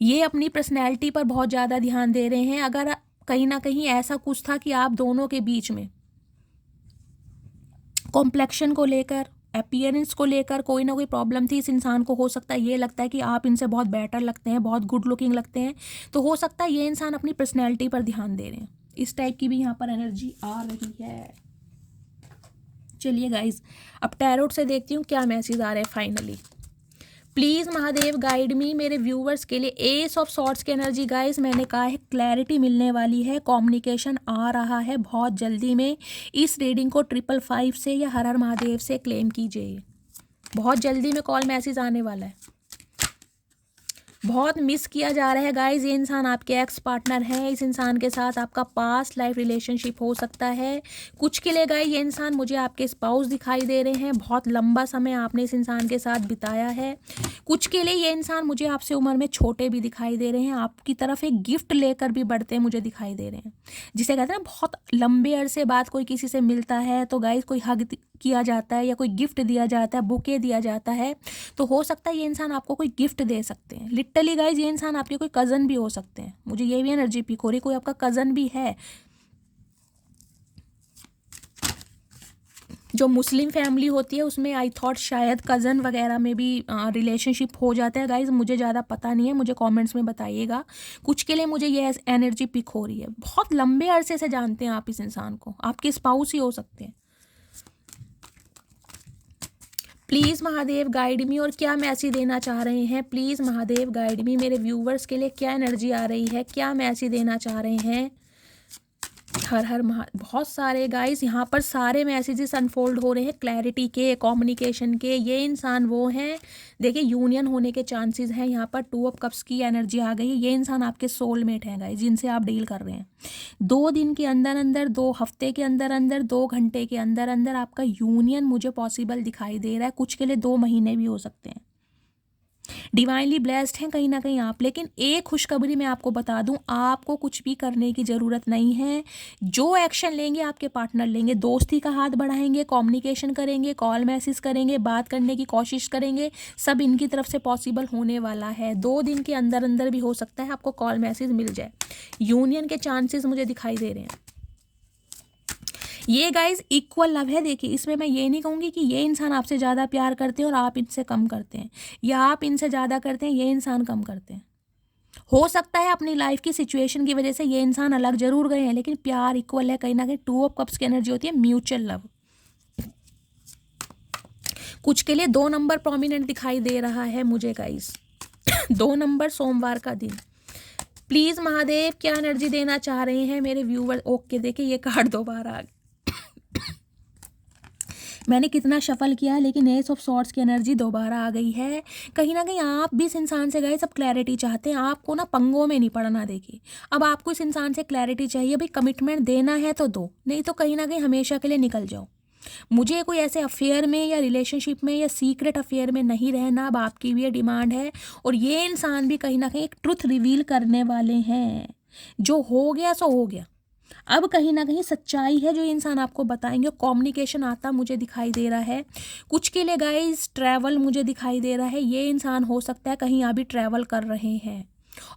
ये अपनी पर्सनैलिटी पर बहुत ज़्यादा ध्यान दे रहे हैं। अगर कहीं ना कहीं ऐसा कुछ था कि आप दोनों के बीच में कॉम्प्लेक्शन को लेकर, अपीयरेंस को लेकर कोई ना कोई प्रॉब्लम थी, इस इंसान को हो सकता है ये लगता है कि आप इनसे बहुत बेटर लगते हैं, बहुत गुड लुकिंग लगते हैं, तो हो सकता है ये इंसान अपनी पर्सनैलिटी पर ध्यान दे रहे हैं। इस टाइप की भी यहाँ पर एनर्जी आ रही है। चलिए गाइज अब टैरोट से देखती हूँ क्या मैसेज आ रहे हैं फाइनली। प्लीज़ महादेव गाइड मी, मेरे व्यूवर्स के लिए एस ऑफ सॉर्ड्स की एनर्जी गाइस। मैंने कहा है क्लैरिटी मिलने वाली है, कम्युनिकेशन आ रहा है बहुत जल्दी में। इस रीडिंग को 555 से या हर हर महादेव से क्लेम कीजिए, बहुत जल्दी में कॉल मैसेज आने वाला है। बहुत मिस किया जा रहा है गाइज, ये इंसान आपके एक्स पार्टनर है। इस इंसान के साथ आपका पास्ट लाइफ रिलेशनशिप हो सकता है। कुछ के लिए गाइज ये इंसान मुझे आपके स्पाउस दिखाई दे रहे हैं, बहुत लंबा समय आपने इस इंसान के साथ बिताया है। कुछ के लिए ये इंसान मुझे आपसे उम्र में छोटे भी दिखाई दे रहे हैं, आपकी तरफ एक गिफ्ट लेकर भी बढ़ते मुझे दिखाई दे रहे हैं। जिसे कहते हैं ना बहुत लंबे अरसे बाद कोई किसी से मिलता है तो गाइज कोई हग किया जाता है या कोई गिफ्ट दिया जाता है, बुके दिया जाता है, तो हो सकता है ये इंसान आपको कोई गिफ्ट दे सकते हैं। लिटरली गाइज ये इंसान आपके कोई कज़न भी हो सकते हैं, मुझे ये भी एनर्जी पिक हो रही, कोई आपका कज़न भी है। जो मुस्लिम फैमिली होती है उसमें आई थॉट शायद कज़न वगैरह में भी रिलेशनशिप हो जाता है गाइज, मुझे ज़्यादा पता नहीं है, मुझे कमेंट्स में बताइएगा। कुछ के लिए मुझे ये एनर्जी पिक हो रही है, बहुत लंबे अरसे से जानते हैं आप इस इंसान को, आपके स्पाउस ही हो सकते हैं। प्लीज़ महादेव गाइड मी, और क्या मैसेज देना चाह रहे हैं प्लीज़ महादेव गाइड मी, मेरे व्यूवर्स के लिए क्या एनर्जी आ रही है, क्या मैसेज देना चाह रहे हैं। हर हर बहुत सारे गाइस यहाँ पर सारे मैसेजेस अनफोल्ड हो रहे हैं, क्लैरिटी के, कम्युनिकेशन के। ये इंसान वो हैं, देखिए यूनियन होने के चांसेस हैं यहाँ पर। 2 ऑफ कप्स की एनर्जी आ गई है, ये इंसान आपके सोलमेट हैं गाइस, जिनसे आप डील कर रहे हैं। 2 दिन के अंदर अंदर, 2 हफ्ते के अंदर अंदर, 2 घंटे के अंदर अंदर आपका यूनियन मुझे पॉसिबल दिखाई दे रहा है। कुछ के लिए 2 महीने भी हो सकते हैं। डिवाइनली ब्लेस्ड हैं कहीं ना कहीं आप। लेकिन एक खुशखबरी मैं आपको बता दूं, आपको कुछ भी करने की ज़रूरत नहीं है। जो एक्शन लेंगे आपके पार्टनर लेंगे। दोस्ती का हाथ बढ़ाएंगे, कम्युनिकेशन करेंगे, कॉल मैसेज करेंगे, बात करने की कोशिश करेंगे, सब इनकी तरफ से पॉसिबल होने वाला है। 2 दिन के अंदर अंदर भी हो सकता है आपको कॉल मैसेज मिल जाए। यूनियन के चांसेस मुझे दिखाई दे रहे हैं। ये गाइज इक्वल लव है। देखिए इसमें मैं ये नहीं कहूँगी कि ये इंसान आपसे ज़्यादा प्यार करते हैं और आप इनसे कम करते हैं, या आप इनसे ज़्यादा करते हैं ये इंसान कम करते हैं। हो सकता है अपनी लाइफ की सिचुएशन की वजह से ये इंसान अलग जरूर गए हैं, लेकिन प्यार इक्वल है कहीं ना कहीं। 2 ऑफ कप्स की एनर्जी होती है म्यूचुअल लव। कुछ के लिए 2 नंबर प्रोमिनेंट दिखाई दे रहा है मुझे गाइज। 2 नंबर सोमवार का दिन। प्लीज महादेव क्या एनर्जी देना चाह रहे हैं मेरे व्यूवर। ओके देखिए ये कार्ड दोबारा आ गया। मैंने कितना शफल किया लेकिन एस ऑफ सॉर्ड्स की एनर्जी दोबारा आ गई है। कहीं ना कहीं आप भी इस इंसान से गए सब क्लैरिटी चाहते हैं, आपको ना पंगों में नहीं पड़ना। देखिए अब आपको इस इंसान से क्लैरिटी चाहिए। भाई कमिटमेंट देना है तो दो, नहीं तो कहीं ना कहीं हमेशा के लिए निकल जाओ। मुझे कोई ऐसे अफेयर में या रिलेशनशिप में या सीक्रेट अफेयर में नहीं रहना, अब आपकी भी ये डिमांड है। और ये इंसान भी कहीं ना कहीं एक ट्रुथ रिवील करने वाले हैं। जो हो गया सो हो गया। अब कहीं ना कहीं सच्चाई है जो इंसान आपको बताएंगे। कम्युनिकेशन आता मुझे दिखाई दे रहा है। कुछ के लिए गाइस ट्रैवल मुझे दिखाई दे रहा है। ये इंसान हो सकता है कहीं अभी ट्रैवल कर रहे हैं,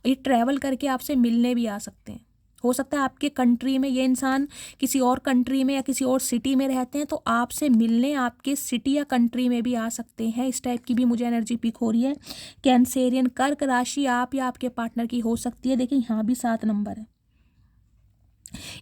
ये ट्रैवल करके आपसे मिलने भी आ सकते हैं। हो सकता है आपके कंट्री में ये इंसान किसी और कंट्री में या किसी और सिटी में रहते हैं, तो आपसे मिलने आपके सिटी या कंट्री में भी आ सकते हैं। इस टाइप की भी मुझे एनर्जी पिक हो रही है। कैंसेरियन कर्क राशि आप या आपके पार्टनर की हो सकती है। देखिए यहाँ भी 7 नंबर है।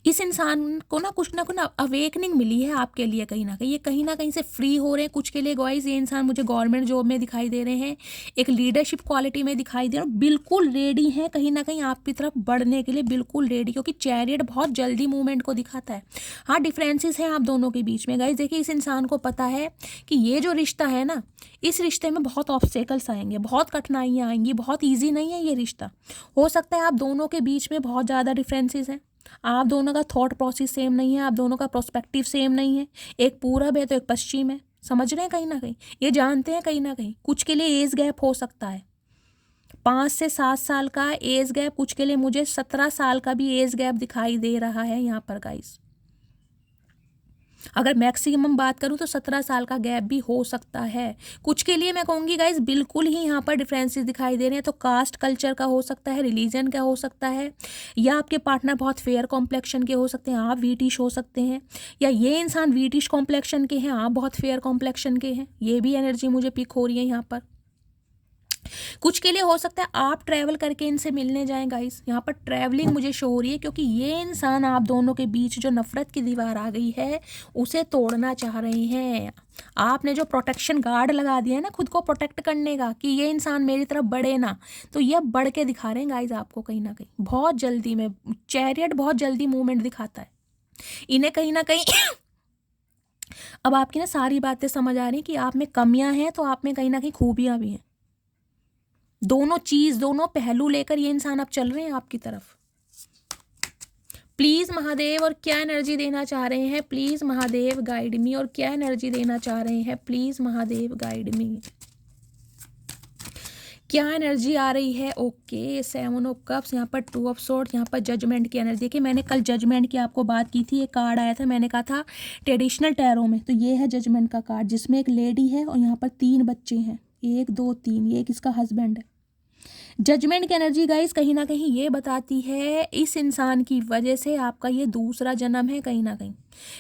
इस इंसान को ना कुछ अवेकनिंग मिली है आपके लिए कहीं ना कहीं से फ्री हो रहे हैं। कुछ के लिए गॉइज ये इंसान मुझे गवर्नमेंट जॉब में दिखाई दे रहे हैं, एक लीडरशिप क्वालिटी में दिखाई दे रहे हैं। बिल्कुल रेडी हैं कहीं ना कहीं आपकी तरफ बढ़ने के लिए, बिल्कुल रेडी, क्योंकि चैरियट बहुत जल्दी मूवमेंट को दिखाता है। हाँ डिफरेंसेस हैं आप दोनों के बीच में गाइज। देखिए इस इंसान को पता है कि ये जो रिश्ता है ना, इस रिश्ते में बहुत ऑब्स्टेकल्स आएंगे, बहुत कठिनाइयाँ आएंगी, बहुत ईजी नहीं है ये रिश्ता। हो सकता है आप दोनों के बीच में बहुत ज़्यादा डिफरेंसेस हैं, आप दोनों का थॉट प्रोसेस सेम नहीं है, आप दोनों का प्रोस्पेक्टिव सेम नहीं है। एक पूरब है तो एक पश्चिम है, समझ रहे हैं कहीं ना कहीं। ये जानते हैं कहीं ना कहीं। कुछ के लिए एज गैप हो सकता है 5 से 7 साल का एज गैप। कुछ के लिए मुझे 17 साल का भी एज गैप दिखाई दे रहा है यहाँ पर गाइस। अगर मैक्सिमम बात करूं तो 17 साल का गैप भी हो सकता है। कुछ के लिए मैं कहूँगी गाइज बिल्कुल ही यहाँ पर डिफरेंसेस दिखाई दे रहे हैं। तो कास्ट कल्चर का हो सकता है, रिलीजन का हो सकता है, या आपके पार्टनर बहुत फेयर कॉम्प्लेक्शन के हो सकते हैं, आप वीटिश हो सकते हैं, या ये इंसान वीटिश कॉम्प्लेक्शन के हैं, आप बहुत फेयर कॉम्प्लेक्शन के हैं। ये भी एनर्जी मुझे पिक हो रही है यहाँ पर। कुछ के लिए हो सकता है आप ट्रैवल करके इनसे मिलने जाएं गाइस। यहाँ पर ट्रैवलिंग मुझे शो हो रही है, क्योंकि ये इंसान आप दोनों के बीच जो नफरत की दीवार आ गई है उसे तोड़ना चाह रहे हैं। आपने जो प्रोटेक्शन गार्ड लगा दिया है ना खुद को प्रोटेक्ट करने का, कि ये इंसान मेरी तरफ बढ़े ना, तो ये बढ़ के दिखा रहे हैं गाइज आपको कहीं ना कहीं। बहुत जल्दी में चैरियट बहुत जल्दी मूवमेंट दिखाता है इन्हें कहीं ना कहीं। अब आपकी ना सारी बातें समझ आ रही कि आप में कमियां हैं तो आप में कहीं ना कहीं खूबियां भी हैं। दोनों चीज, दोनों पहलू लेकर ये इंसान अब चल रहे हैं आपकी तरफ। प्लीज महादेव और क्या एनर्जी देना चाह रहे हैं, प्लीज महादेव गाइड मी। और क्या एनर्जी देना चाह रहे हैं, प्लीज महादेव गाइड मी। क्या एनर्जी आ रही है। ओके 7 ऑफ कप्स, यहाँ पर 2 ऑफ सोर्ड्स, यहाँ पर जजमेंट की एनर्जी। देखिए मैंने कल जजमेंट की आपको बात की थी, एक कार्ड आया था, मैंने कहा था ट्रेडिशनल टैरो में, तो ये है जजमेंट का कार्ड, जिसमें एक लेडी है और यहाँ पर 3 बच्चे हैं, 1 2 3, ये एक इसका हस्बैंड है। जजमेंट की एनर्जी गाइस कहीं ना कहीं ये बताती है इस इंसान की वजह से आपका ये दूसरा जन्म है कहीं ना कहीं।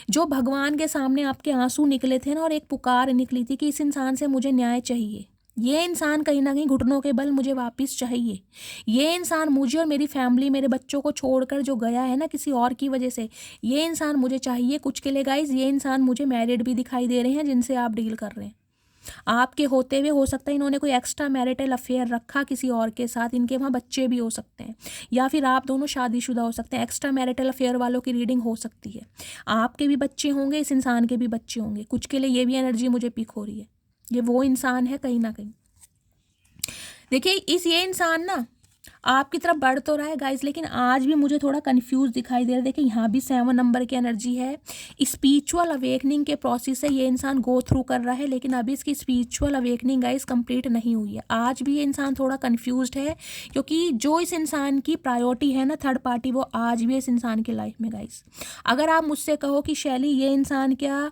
जो भगवान के सामने आपके आंसू निकले थे ना, और एक पुकार निकली थी कि इस इंसान से मुझे न्याय चाहिए, ये इंसान कहीं ना कहीं घुटनों के बल मुझे वापस चाहिए। ये इंसान मुझे और मेरी फैमिली, मेरे बच्चों को छोड़कर जो गया है ना किसी और की वजह से, ये इंसान मुझे चाहिए। कुछ के लिए गाइस ये इंसान मुझे मैरिड भी दिखाई दे रहे हैं जिनसे आप डील कर रहे हैं। आपके होते हुए हो सकता है इन्होंने कोई एक्स्ट्रा मैरिटल अफेयर रखा किसी और के साथ, इनके वहाँ बच्चे भी हो सकते हैं, या फिर आप दोनों शादीशुदा हो सकते हैं। एक्स्ट्रा मैरिटल अफेयर वालों की रीडिंग हो सकती है। आपके भी बच्चे होंगे, इस इंसान के भी बच्चे होंगे। कुछ के लिए ये भी एनर्जी मुझे पिक हो रही है, ये वो इंसान है कहीं ना कहीं। देखिए ये इंसान ना आपकी तरफ बढ़ तो रहा है गाइस, लेकिन आज भी मुझे थोड़ा कंफ्यूज दिखाई दे रहा है। देखिए यहाँ भी 7 नंबर की एनर्जी है। स्पिरिचुअल अवेकनिंग के प्रोसेस से ये इंसान गो थ्रू कर रहा है, लेकिन अभी इसकी स्पिरिचुअल अवेकनिंग गाइस कंप्लीट नहीं हुई है। आज भी ये इंसान थोड़ा कंफ्यूज्ड है, क्योंकि जो इस इंसान की प्रायोरिटी है ना थर्ड पार्टी, वो आज भी इस इंसान की लाइफ में गाइस। अगर आप मुझसे कहो कि शैली ये इंसान क्या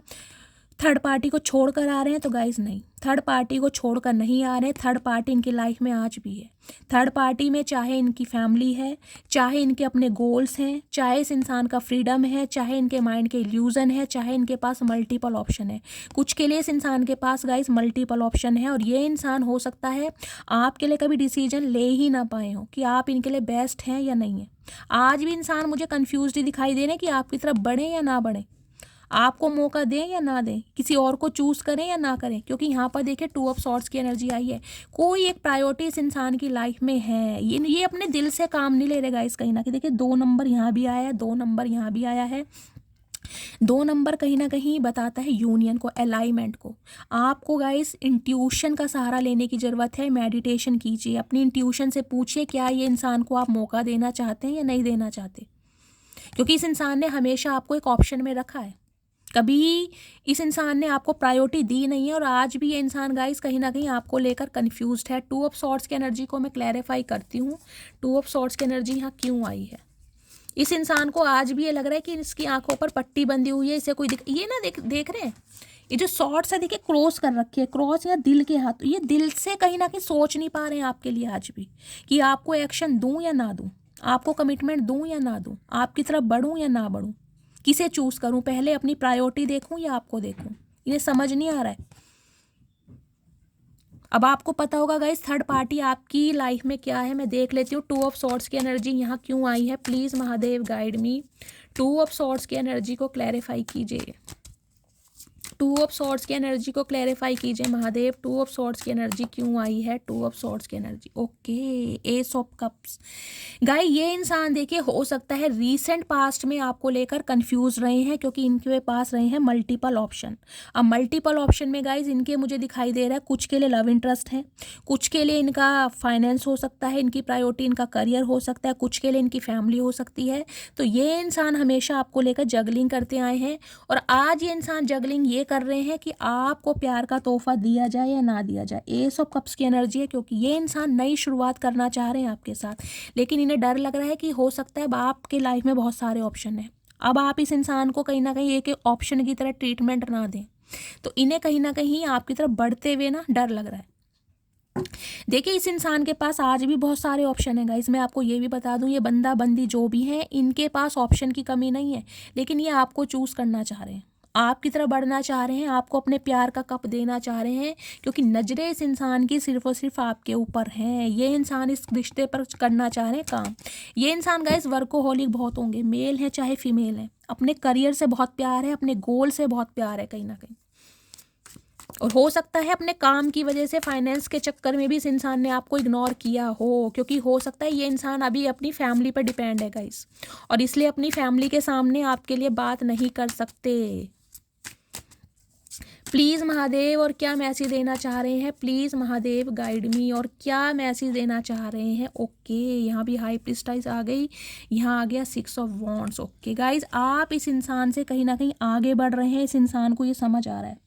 थर्ड पार्टी को छोड़कर आ रहे हैं, तो गाइस नहीं, थर्ड पार्टी को छोड़कर नहीं आ रहे। थर्ड पार्टी इनकी लाइफ में आज भी है। थर्ड पार्टी में चाहे इनकी फैमिली है, चाहे इनके अपने गोल्स हैं, चाहे इस इंसान का फ्रीडम है, चाहे इनके माइंड के इल्यूजन है, चाहे इनके पास मल्टीपल ऑप्शन है। कुछ के लिए इस इंसान के पास गाइस मल्टीपल ऑप्शन है, और ये इंसान हो सकता है आपके लिए कभी डिसीजन ले ही ना पाए हो कि आप इनके लिए बेस्ट हैं या नहीं है। आज भी इंसान मुझे कन्फ्यूज ही दिखाई दे रहे हैं कि आपकी तरफ बढ़ें या ना बढ़ें, आपको मौका दें या ना दें, किसी और को चूज करें या ना करें। क्योंकि यहाँ पर देखिए 2 ऑफ सॉर्ड्स की एनर्जी आई है। कोई एक प्रायोरिटी इस इंसान की लाइफ में है। ये अपने दिल से काम नहीं ले रहेगा इस कहीं ना कहीं। देखिए 2 नंबर यहाँ भी आया है, 2 नंबर यहाँ भी आया है। 2 नंबर कहीं ना कहीं बताता है यूनियन को, अलाइनमेंट को। आपको गाइस इंट्यूशन का सहारा लेने की ज़रूरत है। मेडिटेशन कीजिए, अपनी इंट्यूशन से पूछिए क्या ये इंसान को आप मौका देना चाहते हैं या नहीं देना चाहते। क्योंकि इस इंसान ने हमेशा आपको एक ऑप्शन में रखा है, कभी इस इंसान ने आपको प्रायोरिटी दी नहीं है। और आज भी ये इंसान गाइस कहीं ना कहीं आपको लेकर कंफ्यूज्ड है। 2 ऑफ सॉर्ड्स की एनर्जी को मैं क्लैरिफाई करती हूँ। 2 ऑफ सॉर्ड्स की एनर्जी यहाँ क्यों आई है। इस इंसान को आज भी ये लग रहा है कि इसकी आंखों पर पट्टी बंधी हुई है, इसे कोई ये ना देख रहे हैं, ये जो शॉर्ट्स है देखिए क्रॉस कर रखी है, क्रॉस या दिल के हाथ। ये दिल से कहीं ना कहीं सोच नहीं पा रहे हैं आपके लिए आज भी कि आपको एक्शन दूं या ना दूं, आपको कमिटमेंट दूं या ना दूं, आपकी तरफ बढ़ूं या ना बढ़ूं, किसे चूज करूं, पहले अपनी प्रायोरिटी देखूं या आपको देखूं। इन्हें समझ नहीं आ रहा है। अब आपको पता होगा गाइस थर्ड पार्टी आपकी लाइफ में क्या है। मैं देख लेती हूँ 2 ऑफ सॉर्ड्स की एनर्जी यहाँ क्यों आई है। Please Mahadev guide me. 2 of swords की एनर्जी को क्लैरिफाई कीजिए। 2 ऑफ सॉर्ड्स की एनर्जी को क्लैरिफाई कीजिए महादेव। 2 ऑफ सॉर्ड्स की एनर्जी क्यों आई है। 2 ऑफ सॉर्ड्स की energy, okay. Ace of cups. गाय ये इंसान देखिए हो सकता है रीसेंट पास्ट में आपको लेकर कंफ्यूज रहे हैं, क्योंकि इनके पास रहे हैं मल्टीपल ऑप्शन। अब मल्टीपल ऑप्शन में गाइज इनके मुझे दिखाई दे रहा है कुछ के लिए लव इंटरेस्ट है, कुछ के लिए इनका फाइनेंस हो सकता है, इनकी प्रायोरिटी इनका करियर हो सकता है, कुछ के लिए इनकी फैमिली हो सकती है। तो ये इंसान हमेशा आपको लेकर जगलिंग करते आए हैं, और आज ये इंसान जगलिंग ये कर रहे हैं कि आपको प्यार का तोहफा दिया जाए या ना दिया जाए। एस ऑफ कप्स की एनर्जी है, क्योंकि ये इंसान नई शुरुआत करना चाह रहे हैं आपके साथ, लेकिन इन्हें डर लग रहा है कि हो सकता है अब आपके लाइफ में बहुत सारे ऑप्शन हैं, अब आप इस इंसान को कहीं ना कहीं एक एक ऑप्शन की तरह ट्रीटमेंट ना दें। तो इन्हें कहीं ना कहीं आपकी तरफ बढ़ते हुए ना डर लग रहा है। देखिए इस इंसान के पास आज भी बहुत सारे ऑप्शन है गाइस। मैं आपको ये भी बता दूं, ये बंदा बंदी जो भी है इनके पास ऑप्शन की कमी नहीं है, लेकिन ये आपको चूज करना चाह रहे हैं, आपकी तरफ बढ़ना चाह रहे हैं, आपको अपने प्यार का कप देना चाह रहे हैं, क्योंकि नजरें इस इंसान की सिर्फ और सिर्फ आपके ऊपर हैं। ये इंसान इस रिश्ते पर करना चाह रहे हैं काम। ये इंसान गाइस वर्कोहॉलिक बहुत होंगे, मेल है चाहे फीमेल है, अपने करियर से बहुत प्यार है, अपने गोल से बहुत प्यार है कहीं ना कहीं। और हो सकता है अपने काम की वजह से फाइनेंस के चक्कर में भी इस इंसान ने आपको इग्नोर किया हो, क्योंकि हो सकता है ये इंसान अभी अपनी फैमिली पर डिपेंड है गाइस, और इसलिए अपनी फैमिली के सामने आपके लिए बात नहीं कर सकते। प्लीज़ महादेव और क्या मैसेज देना चाह रहे हैं, प्लीज़ महादेव गाइड मी, और क्या मैसेज देना चाह रहे हैं। ओके यहाँ भी हाई प्रिस्टाइज आ गई, यहाँ आ गया 6 ऑफ वॉन्ड्स। ओके गाइज आप इस इंसान से कहीं ना कहीं आगे बढ़ रहे हैं, इस इंसान को ये समझ आ रहा है।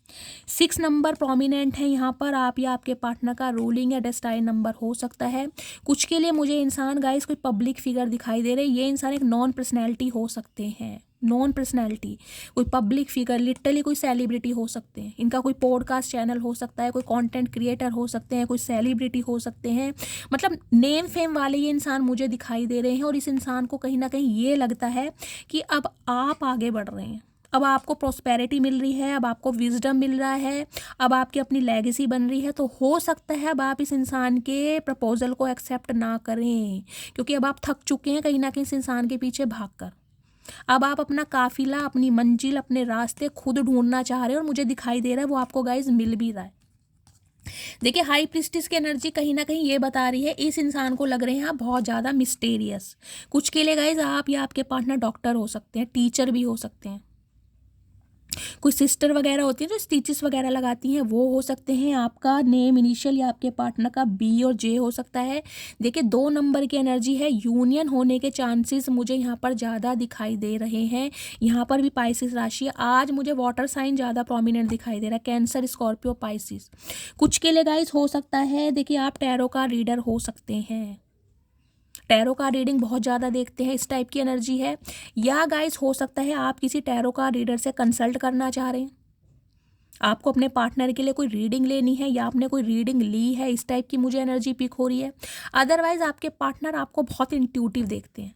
6 नंबर प्रोमिनेंट है यहाँ पर, आप या आपके पार्टनर का रूलिंग या डेस्टाइन नंबर हो सकता है। कुछ के लिए मुझे इंसान गाइस कोई पब्लिक फिगर दिखाई दे रहे हैं, ये इंसान एक नॉन पर्सनैलिटी हो सकते हैं, नॉन पर्सनैलिटी, कोई पब्लिक फिगर, लिटरली कोई सेलिब्रिटी हो सकते हैं, इनका कोई पॉडकास्ट चैनल हो सकता है, कोई कंटेंट क्रिएटर हो सकते हैं, कोई सेलिब्रिटी हो सकते हैं, मतलब नेम फेम वाले ये इंसान मुझे दिखाई दे रहे हैं। और इस इंसान को कहीं ना कहीं ये लगता है कि अब आप आगे बढ़ रहे हैं, अब आपको प्रॉस्पेरिटी मिल रही है, अब आपको विजडम मिल रहा है, अब आपकी अपनी लेगेसी बन रही है। तो हो सकता है अब आप इस इंसान के प्रपोजल को एक्सेप्ट ना करें, क्योंकि अब आप थक चुके हैं कहीं ना कहीं इस इंसान के पीछे भागकर। अब आप अपना काफिला, अपनी मंजिल, अपने रास्ते खुद ढूंढना चाह रहे हैं, और मुझे दिखाई दे रहा है वो आपको गाइज मिल भी रहा है। देखिए हाई प्रिस्टिस की एनर्जी कहीं ना कहीं ये बता रही है इस इंसान को लग रहे हैं आप बहुत ज़्यादा मिस्टीरियस। कुछ के लिए गाइज आप या आपके पार्टनर डॉक्टर हो सकते हैं, टीचर भी हो सकते हैं, कोई सिस्टर वगैरह होती है जो स्टिचेस वगैरह लगाती हैं, वो हो सकते हैं। आपका नेम इनिशियल या आपके पार्टनर का बी और जे हो सकता है। देखिए 2 नंबर की एनर्जी है, यूनियन होने के चांसेस मुझे यहाँ पर ज़्यादा दिखाई दे रहे हैं। यहाँ पर भी पाइसिस राशि है। आज मुझे वाटर साइन ज़्यादा प्रोमिनेंट दिखाई दे रहा है, कैंसर, स्कॉर्पियो, पाइसिस। कुछ के लिए गाइस हो सकता है, देखिए आप टैरो का रीडर हो सकते हैं। टैरो का रीडिंग बहुत ज़्यादा देखते हैं, इस टाइप की एनर्जी है। या गाइस हो सकता है आप किसी टैरो का रीडर से कंसल्ट करना चाह रहे हैं, आपको अपने पार्टनर के लिए कोई रीडिंग लेनी है या आपने कोई रीडिंग ली है, इस टाइप की मुझे एनर्जी पिक हो रही है। अदरवाइज आपके पार्टनर आपको बहुत इंट्यूटिव देखते हैं।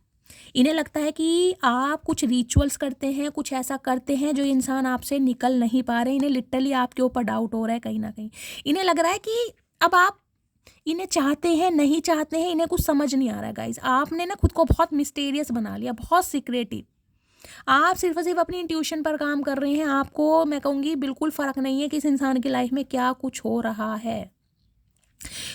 इन्हें लगता है कि आप कुछ रिचुअल्स करते हैं, कुछ ऐसा करते हैं जो इंसान आपसे निकल नहीं पा रहे। इन्हें लिटरली आपके ऊपर डाउट हो रहा है कहीं ना कहीं। इन्हें लग रहा है कि अब आप इन्हें चाहते हैं नहीं चाहते हैं, इन्हें कुछ समझ नहीं आ रहा है गाइज। आपने ना खुद को बहुत मिस्टीरियस बना लिया, बहुत सीक्रेटिव। आप सिर्फ और सिर्फ अपनी इंट्यूशन पर काम कर रहे हैं। आपको मैं कहूँगी बिल्कुल फ़र्क नहीं है कि इस इंसान की लाइफ में क्या कुछ हो रहा है।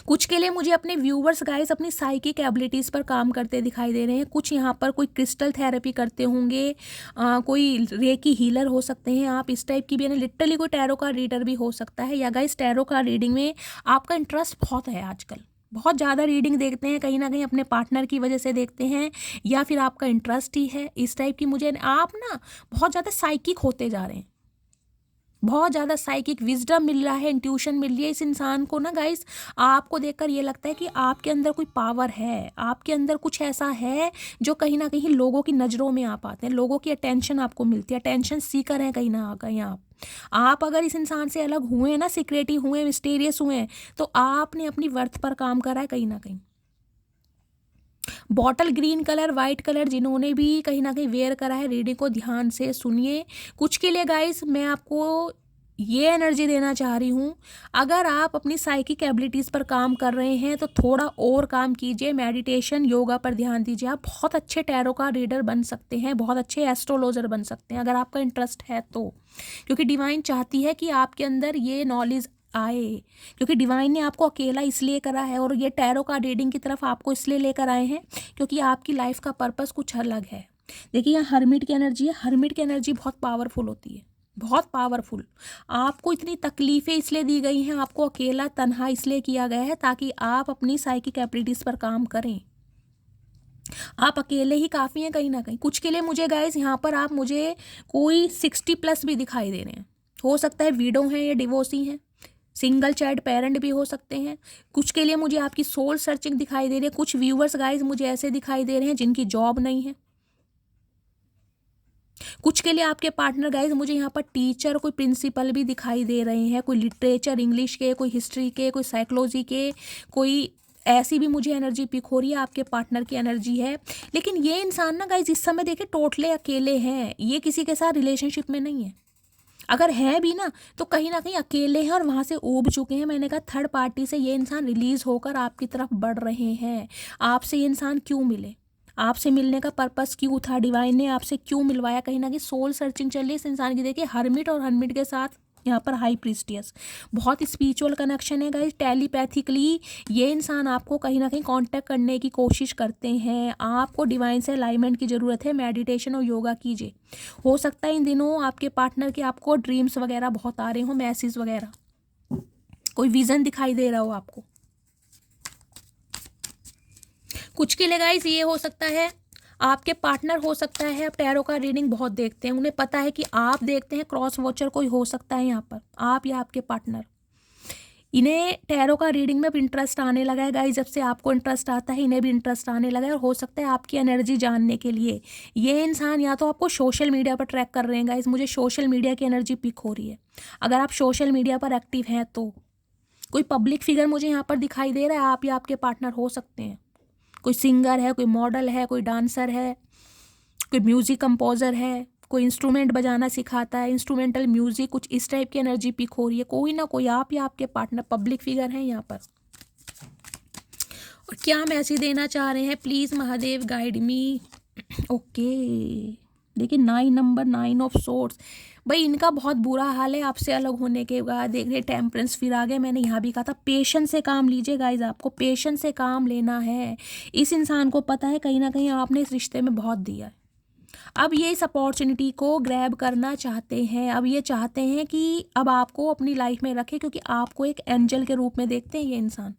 कुछ के लिए मुझे अपने व्यूवर्स गाइस अपनी साइकिक एबिलिटीज़ पर काम करते दिखाई दे रहे हैं। कुछ यहाँ पर कोई क्रिस्टल थेरेपी करते होंगे, कोई रेकी हीलर हो सकते हैं आप, इस टाइप की भी। यानी लिटरली कोई टैरो का रीडर भी हो सकता है। या गाइस टैरो का रीडिंग में आपका इंटरेस्ट बहुत है आजकल, बहुत ज़्यादा रीडिंग देखते हैं, कहीं ना कहीं अपने पार्टनर की वजह से देखते हैं, या फिर आपका इंटरेस्ट ही है इस टाइप की। मुझे आप ना बहुत ज़्यादा साइकिक होते जा रहे हैं, बहुत ज़्यादा साइकिक विजडम मिल रहा है, इंट्यूशन मिल रही है इस इंसान को ना गाइस। आपको देखकर ये लगता है कि आपके अंदर कोई पावर है, आपके अंदर कुछ ऐसा है जो कहीं ना कहीं लोगों की नज़रों में आप आते हैं, लोगों की अटेंशन आपको मिलती है, अटेंशन सीकर हैं कहीं ना कहीं आप अगर इस इंसान से अलग हुए ना, सीक्रेटिव हुए, मिस्टीरियस हुए, तो आपने अपनी वर्थ पर काम करा है कहीं ना कहीं। Bottle green colour, white colour जिन्होंने भी कहीं ना कहीं वेयर करा है, रीडिंग को ध्यान से सुनिए। कुछ के लिए गाइस मैं आपको ये एनर्जी देना चाह रही हूँ, अगर आप अपनी साइकिक एबिलिटीज़ पर काम कर रहे हैं तो थोड़ा और काम कीजिए, मेडिटेशन, योगा पर ध्यान दीजिए। आप बहुत अच्छे टैरो का रीडर बन सकते हैं, बहुत अच्छे एस्ट्रोलॉजर बन सकते हैं अगर आपका इंटरेस्ट है तो, क्योंकि डिवाइन चाहती है कि आपके अंदर ये नॉलेज आए, क्योंकि डिवाइन ने आपको अकेला इसलिए करा है और ये टैरो का रीडिंग की तरफ आपको इसलिए लेकर आए हैं क्योंकि आपकी लाइफ का पर्पस कुछ अलग है। देखिए यहाँ हर्मिट की एनर्जी है, हर्मिट की एनर्जी बहुत पावरफुल होती है, बहुत पावरफुल। आपको इतनी तकलीफ़ें इसलिए दी गई हैं, आपको अकेला तन्हा इसलिए किया गया है ताकि आप अपनी साइकिक एबिलिटीज़ पर काम करें। आप अकेले ही काफ़ी हैं कहीं ना कहीं। कुछ के लिए मुझे गाइस यहाँ पर आप मुझे कोई 60+ भी दिखाई दे रहे हैं, हो सकता है विडो हैं या डिवोर्सी हैं, सिंगल चाइल्ड पेरेंट भी हो सकते हैं। कुछ के लिए मुझे आपकी सोल सर्चिंग दिखाई दे रही है। कुछ व्यूवर्स गाइस मुझे ऐसे दिखाई दे रहे हैं जिनकी जॉब नहीं है। कुछ के लिए आपके पार्टनर गाइस मुझे यहाँ पर टीचर, कोई प्रिंसिपल भी दिखाई दे रहे हैं, कोई लिटरेचर इंग्लिश के, कोई हिस्ट्री के, कोई साइकोलॉजी के, कोई ऐसी भी मुझे एनर्जी पिक हो रही है, आपके पार्टनर की एनर्जी है। लेकिन ये इंसान ना गाइस इस समय देखिए टोटले अकेले हैं, ये किसी के साथ रिलेशनशिप में नहीं है। अगर है भी ना तो कहीं ना कहीं अकेले हैं और वहाँ से ऊब चुके हैं। मैंने कहा थर्ड पार्टी से ये इंसान रिलीज होकर आपकी तरफ बढ़ रहे हैं। आपसे ये इंसान क्यों मिले, आपसे मिलने का पर्पस क्यों था, डिवाइन ने आपसे क्यों मिलवाया, कहीं ना कहीं सोल सर्चिंग चल रही है इस इंसान की। देखिए हर्मिट और हर्मिट के साथ यहाँ पर हाई प्रीस्टियस, बहुत स्पिरिचुअल कनेक्शन है गाइस। टेलीपैथिकली ये इंसान आपको कहीं ना कहीं कांटेक्ट करने की कोशिश करते हैं। आपको डिवाइन से अलाइनमेंट की ज़रूरत है, मेडिटेशन और योगा कीजिए। हो सकता है इन दिनों आपके पार्टनर के आपको ड्रीम्स वगैरह बहुत आ रहे हो, मैसेज वगैरह, कोई विज़न दिखाई दे रहा हो आपको। कुछ के लिए गाइस ये हो सकता है आपके पार्टनर हो सकता है, आप टैरो का रीडिंग बहुत देखते हैं, उन्हें पता है कि आप देखते हैं, क्रॉस वॉचर कोई हो सकता है यहाँ पर, आप या आपके पार्टनर। इन्हें टैरो का रीडिंग में भी इंटरेस्ट आने लगा है गाइस, जब से आपको इंटरेस्ट आता है इन्हें भी इंटरेस्ट आने लगा है। और हो सकता है आपकी एनर्जी जानने के लिए ये इंसान या तो आपको सोशल मीडिया पर ट्रैक कर रहे हैं गाइस, मुझे सोशल मीडिया की एनर्जी पिक हो रही है। अगर आप सोशल मीडिया पर एक्टिव हैं तो कोई पब्लिक फिगर मुझे यहाँ पर दिखाई दे रहा है, आप या आपके पार्टनर हो सकते हैं। कोई सिंगर है, कोई मॉडल है, कोई डांसर है, कोई म्यूज़िक कंपोज़र है, कोई इंस्ट्रूमेंट बजाना सिखाता है, इंस्ट्रूमेंटल म्यूज़िक, कुछ इस टाइप की एनर्जी पिक हो रही है। कोई ना कोई आप या आपके पार्टनर पब्लिक फिगर हैं यहाँ पर। और क्या मैसेज देना चाह रहे हैं, please Mahadev guide me. Okay देखिए 9 नंबर, 9 ऑफ सोर्ड्स। भाई इनका बहुत बुरा हाल है आपसे अलग होने के बाद। देख रहे टेम्परेंस फिर आ गए, मैंने यहाँ भी कहा था पेशेंस से काम लीजिए गाइज, आपको पेशेंस से काम लेना है। इस इंसान को पता है कहीं ना कहीं आपने इस रिश्ते में बहुत दिया है, अब ये इस अपॉर्चुनिटी को ग्रैब करना चाहते हैं, अब ये चाहते हैं कि अब आपको अपनी लाइफ में रखें, क्योंकि आपको एक एंजल के रूप में देखते हैं ये इंसान।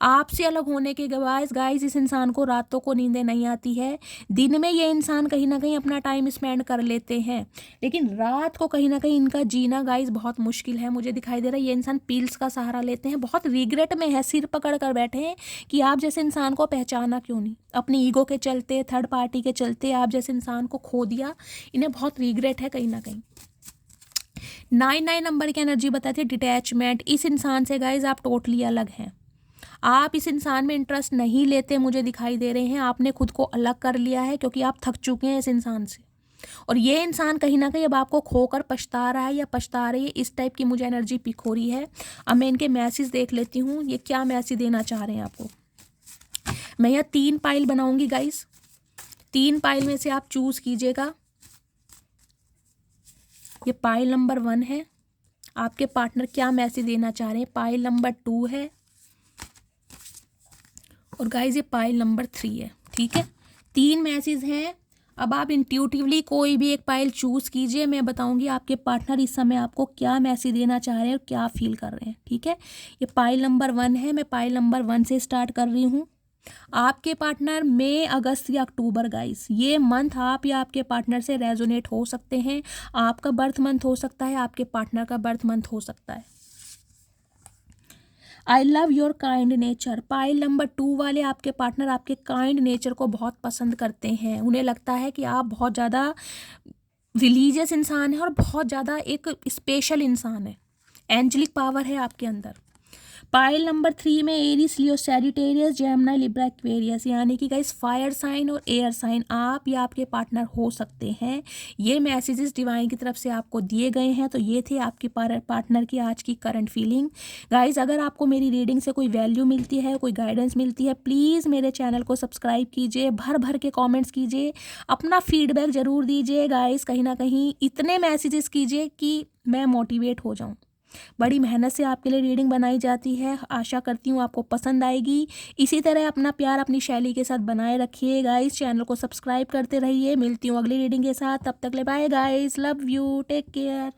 आपसे अलग होने के बाद गाइस इस इंसान को रातों को नींदें नहीं आती है। दिन में ये इंसान कहीं ना कहीं अपना टाइम स्पेंड कर लेते हैं, लेकिन रात को कहीं ना कहीं इनका जीना गाइस बहुत मुश्किल है। मुझे दिखाई दे रहा है ये इंसान पिल्स का सहारा लेते हैं, बहुत रिग्रेट में है, सिर पकड़ कर बैठे हैं कि आप जैसे इंसान को पहचाना क्यों नहीं, अपनी ईगो के चलते, थर्ड पार्टी के चलते आप जैसे इंसान को खो दिया। इन्हें बहुत रिग्रेट है कहीं ना कहीं। 9 नंबर की एनर्जी बताती है डिटैचमेंट। इस इंसान से गाइज आप टोटली अलग हैं, आप इस इंसान में इंटरेस्ट नहीं लेते, मुझे दिखाई दे रहे हैं। आपने खुद को अलग कर लिया है क्योंकि आप थक चुके हैं इस इंसान से, और ये इंसान कहीं ना कहीं अब आपको खोकर पछता रहा है या पछता रही है। इस टाइप की मुझे एनर्जी पिक हो रही है। अब मैं इनके मैसेज देख लेती हूँ, ये क्या मैसेज देना चाह रहे हैं आपको। मैं यहाँ 3 पाइल बनाऊंगी गाइस, 3 पाइल में से आप चूज कीजिएगा। ये पाइल नंबर 1 है, आपके पार्टनर क्या मैसेज देना चाह रहे हैं। पाइल नंबर 2 है, और गाइज ये पाइल नंबर 3 है। ठीक है, 3 मैसेज हैं। अब आप इंट्यूटिवली कोई भी एक पाइल चूज कीजिए, मैं बताऊंगी आपके पार्टनर इस समय आपको क्या मैसेज देना चाह रहे हैं और क्या फील कर रहे हैं। ठीक है, ये पाइल नंबर 1 है, मैं पाइल नंबर 1 से स्टार्ट कर रही हूँ। आपके पार्टनर मई, अगस्त या अक्टूबर गाइस, ये मंथ आप या आपके पार्टनर से रेजोनेट हो सकते हैं। आपका बर्थ मंथ हो सकता है, आपके पार्टनर का बर्थ मंथ हो सकता है। I love your kind nature, pile number 2 वाले आपके पार्टनर आपके काइंड नेचर को बहुत पसंद करते हैं। उन्हें लगता है कि आप बहुत ज़्यादा रिलीजियस इंसान है और बहुत ज़्यादा एक स्पेशल इंसान है, एंजलिक पावर है आपके अंदर। पाइल नंबर 3 में एरीज, लियो, सैजिटेरियस, जेमिनी, लिब्रा, एक्वेरियस, यानी कि गाइस फायर साइन और एयर साइन आप या आपके पार्टनर हो सकते हैं। ये मैसेजेस डिवाइन की तरफ से आपको दिए गए हैं। तो ये थे आपके पार्टनर की आज की करंट फीलिंग। गाइस अगर आपको मेरी रीडिंग से कोई वैल्यू मिलती है, कोई गाइडेंस मिलती है, प्लीज़ मेरे चैनल को सब्सक्राइब कीजिए, भर भर के कॉमेंट्स कीजिए, अपना फीडबैक ज़रूर दीजिए। गाइस कहीं ना कहीं इतने मैसेजेस कीजिए कि मैं मोटिवेट हो जाऊँ। बड़ी मेहनत से आपके लिए रीडिंग बनाई जाती है, आशा करती हूँ आपको पसंद आएगी। इसी तरह अपना प्यार अपनी शैली के साथ बनाए रखिए गाइस, चैनल को सब्सक्राइब करते रहिए। मिलती हूँ अगली रीडिंग के साथ, तब तक ले bye guys, love you, take care.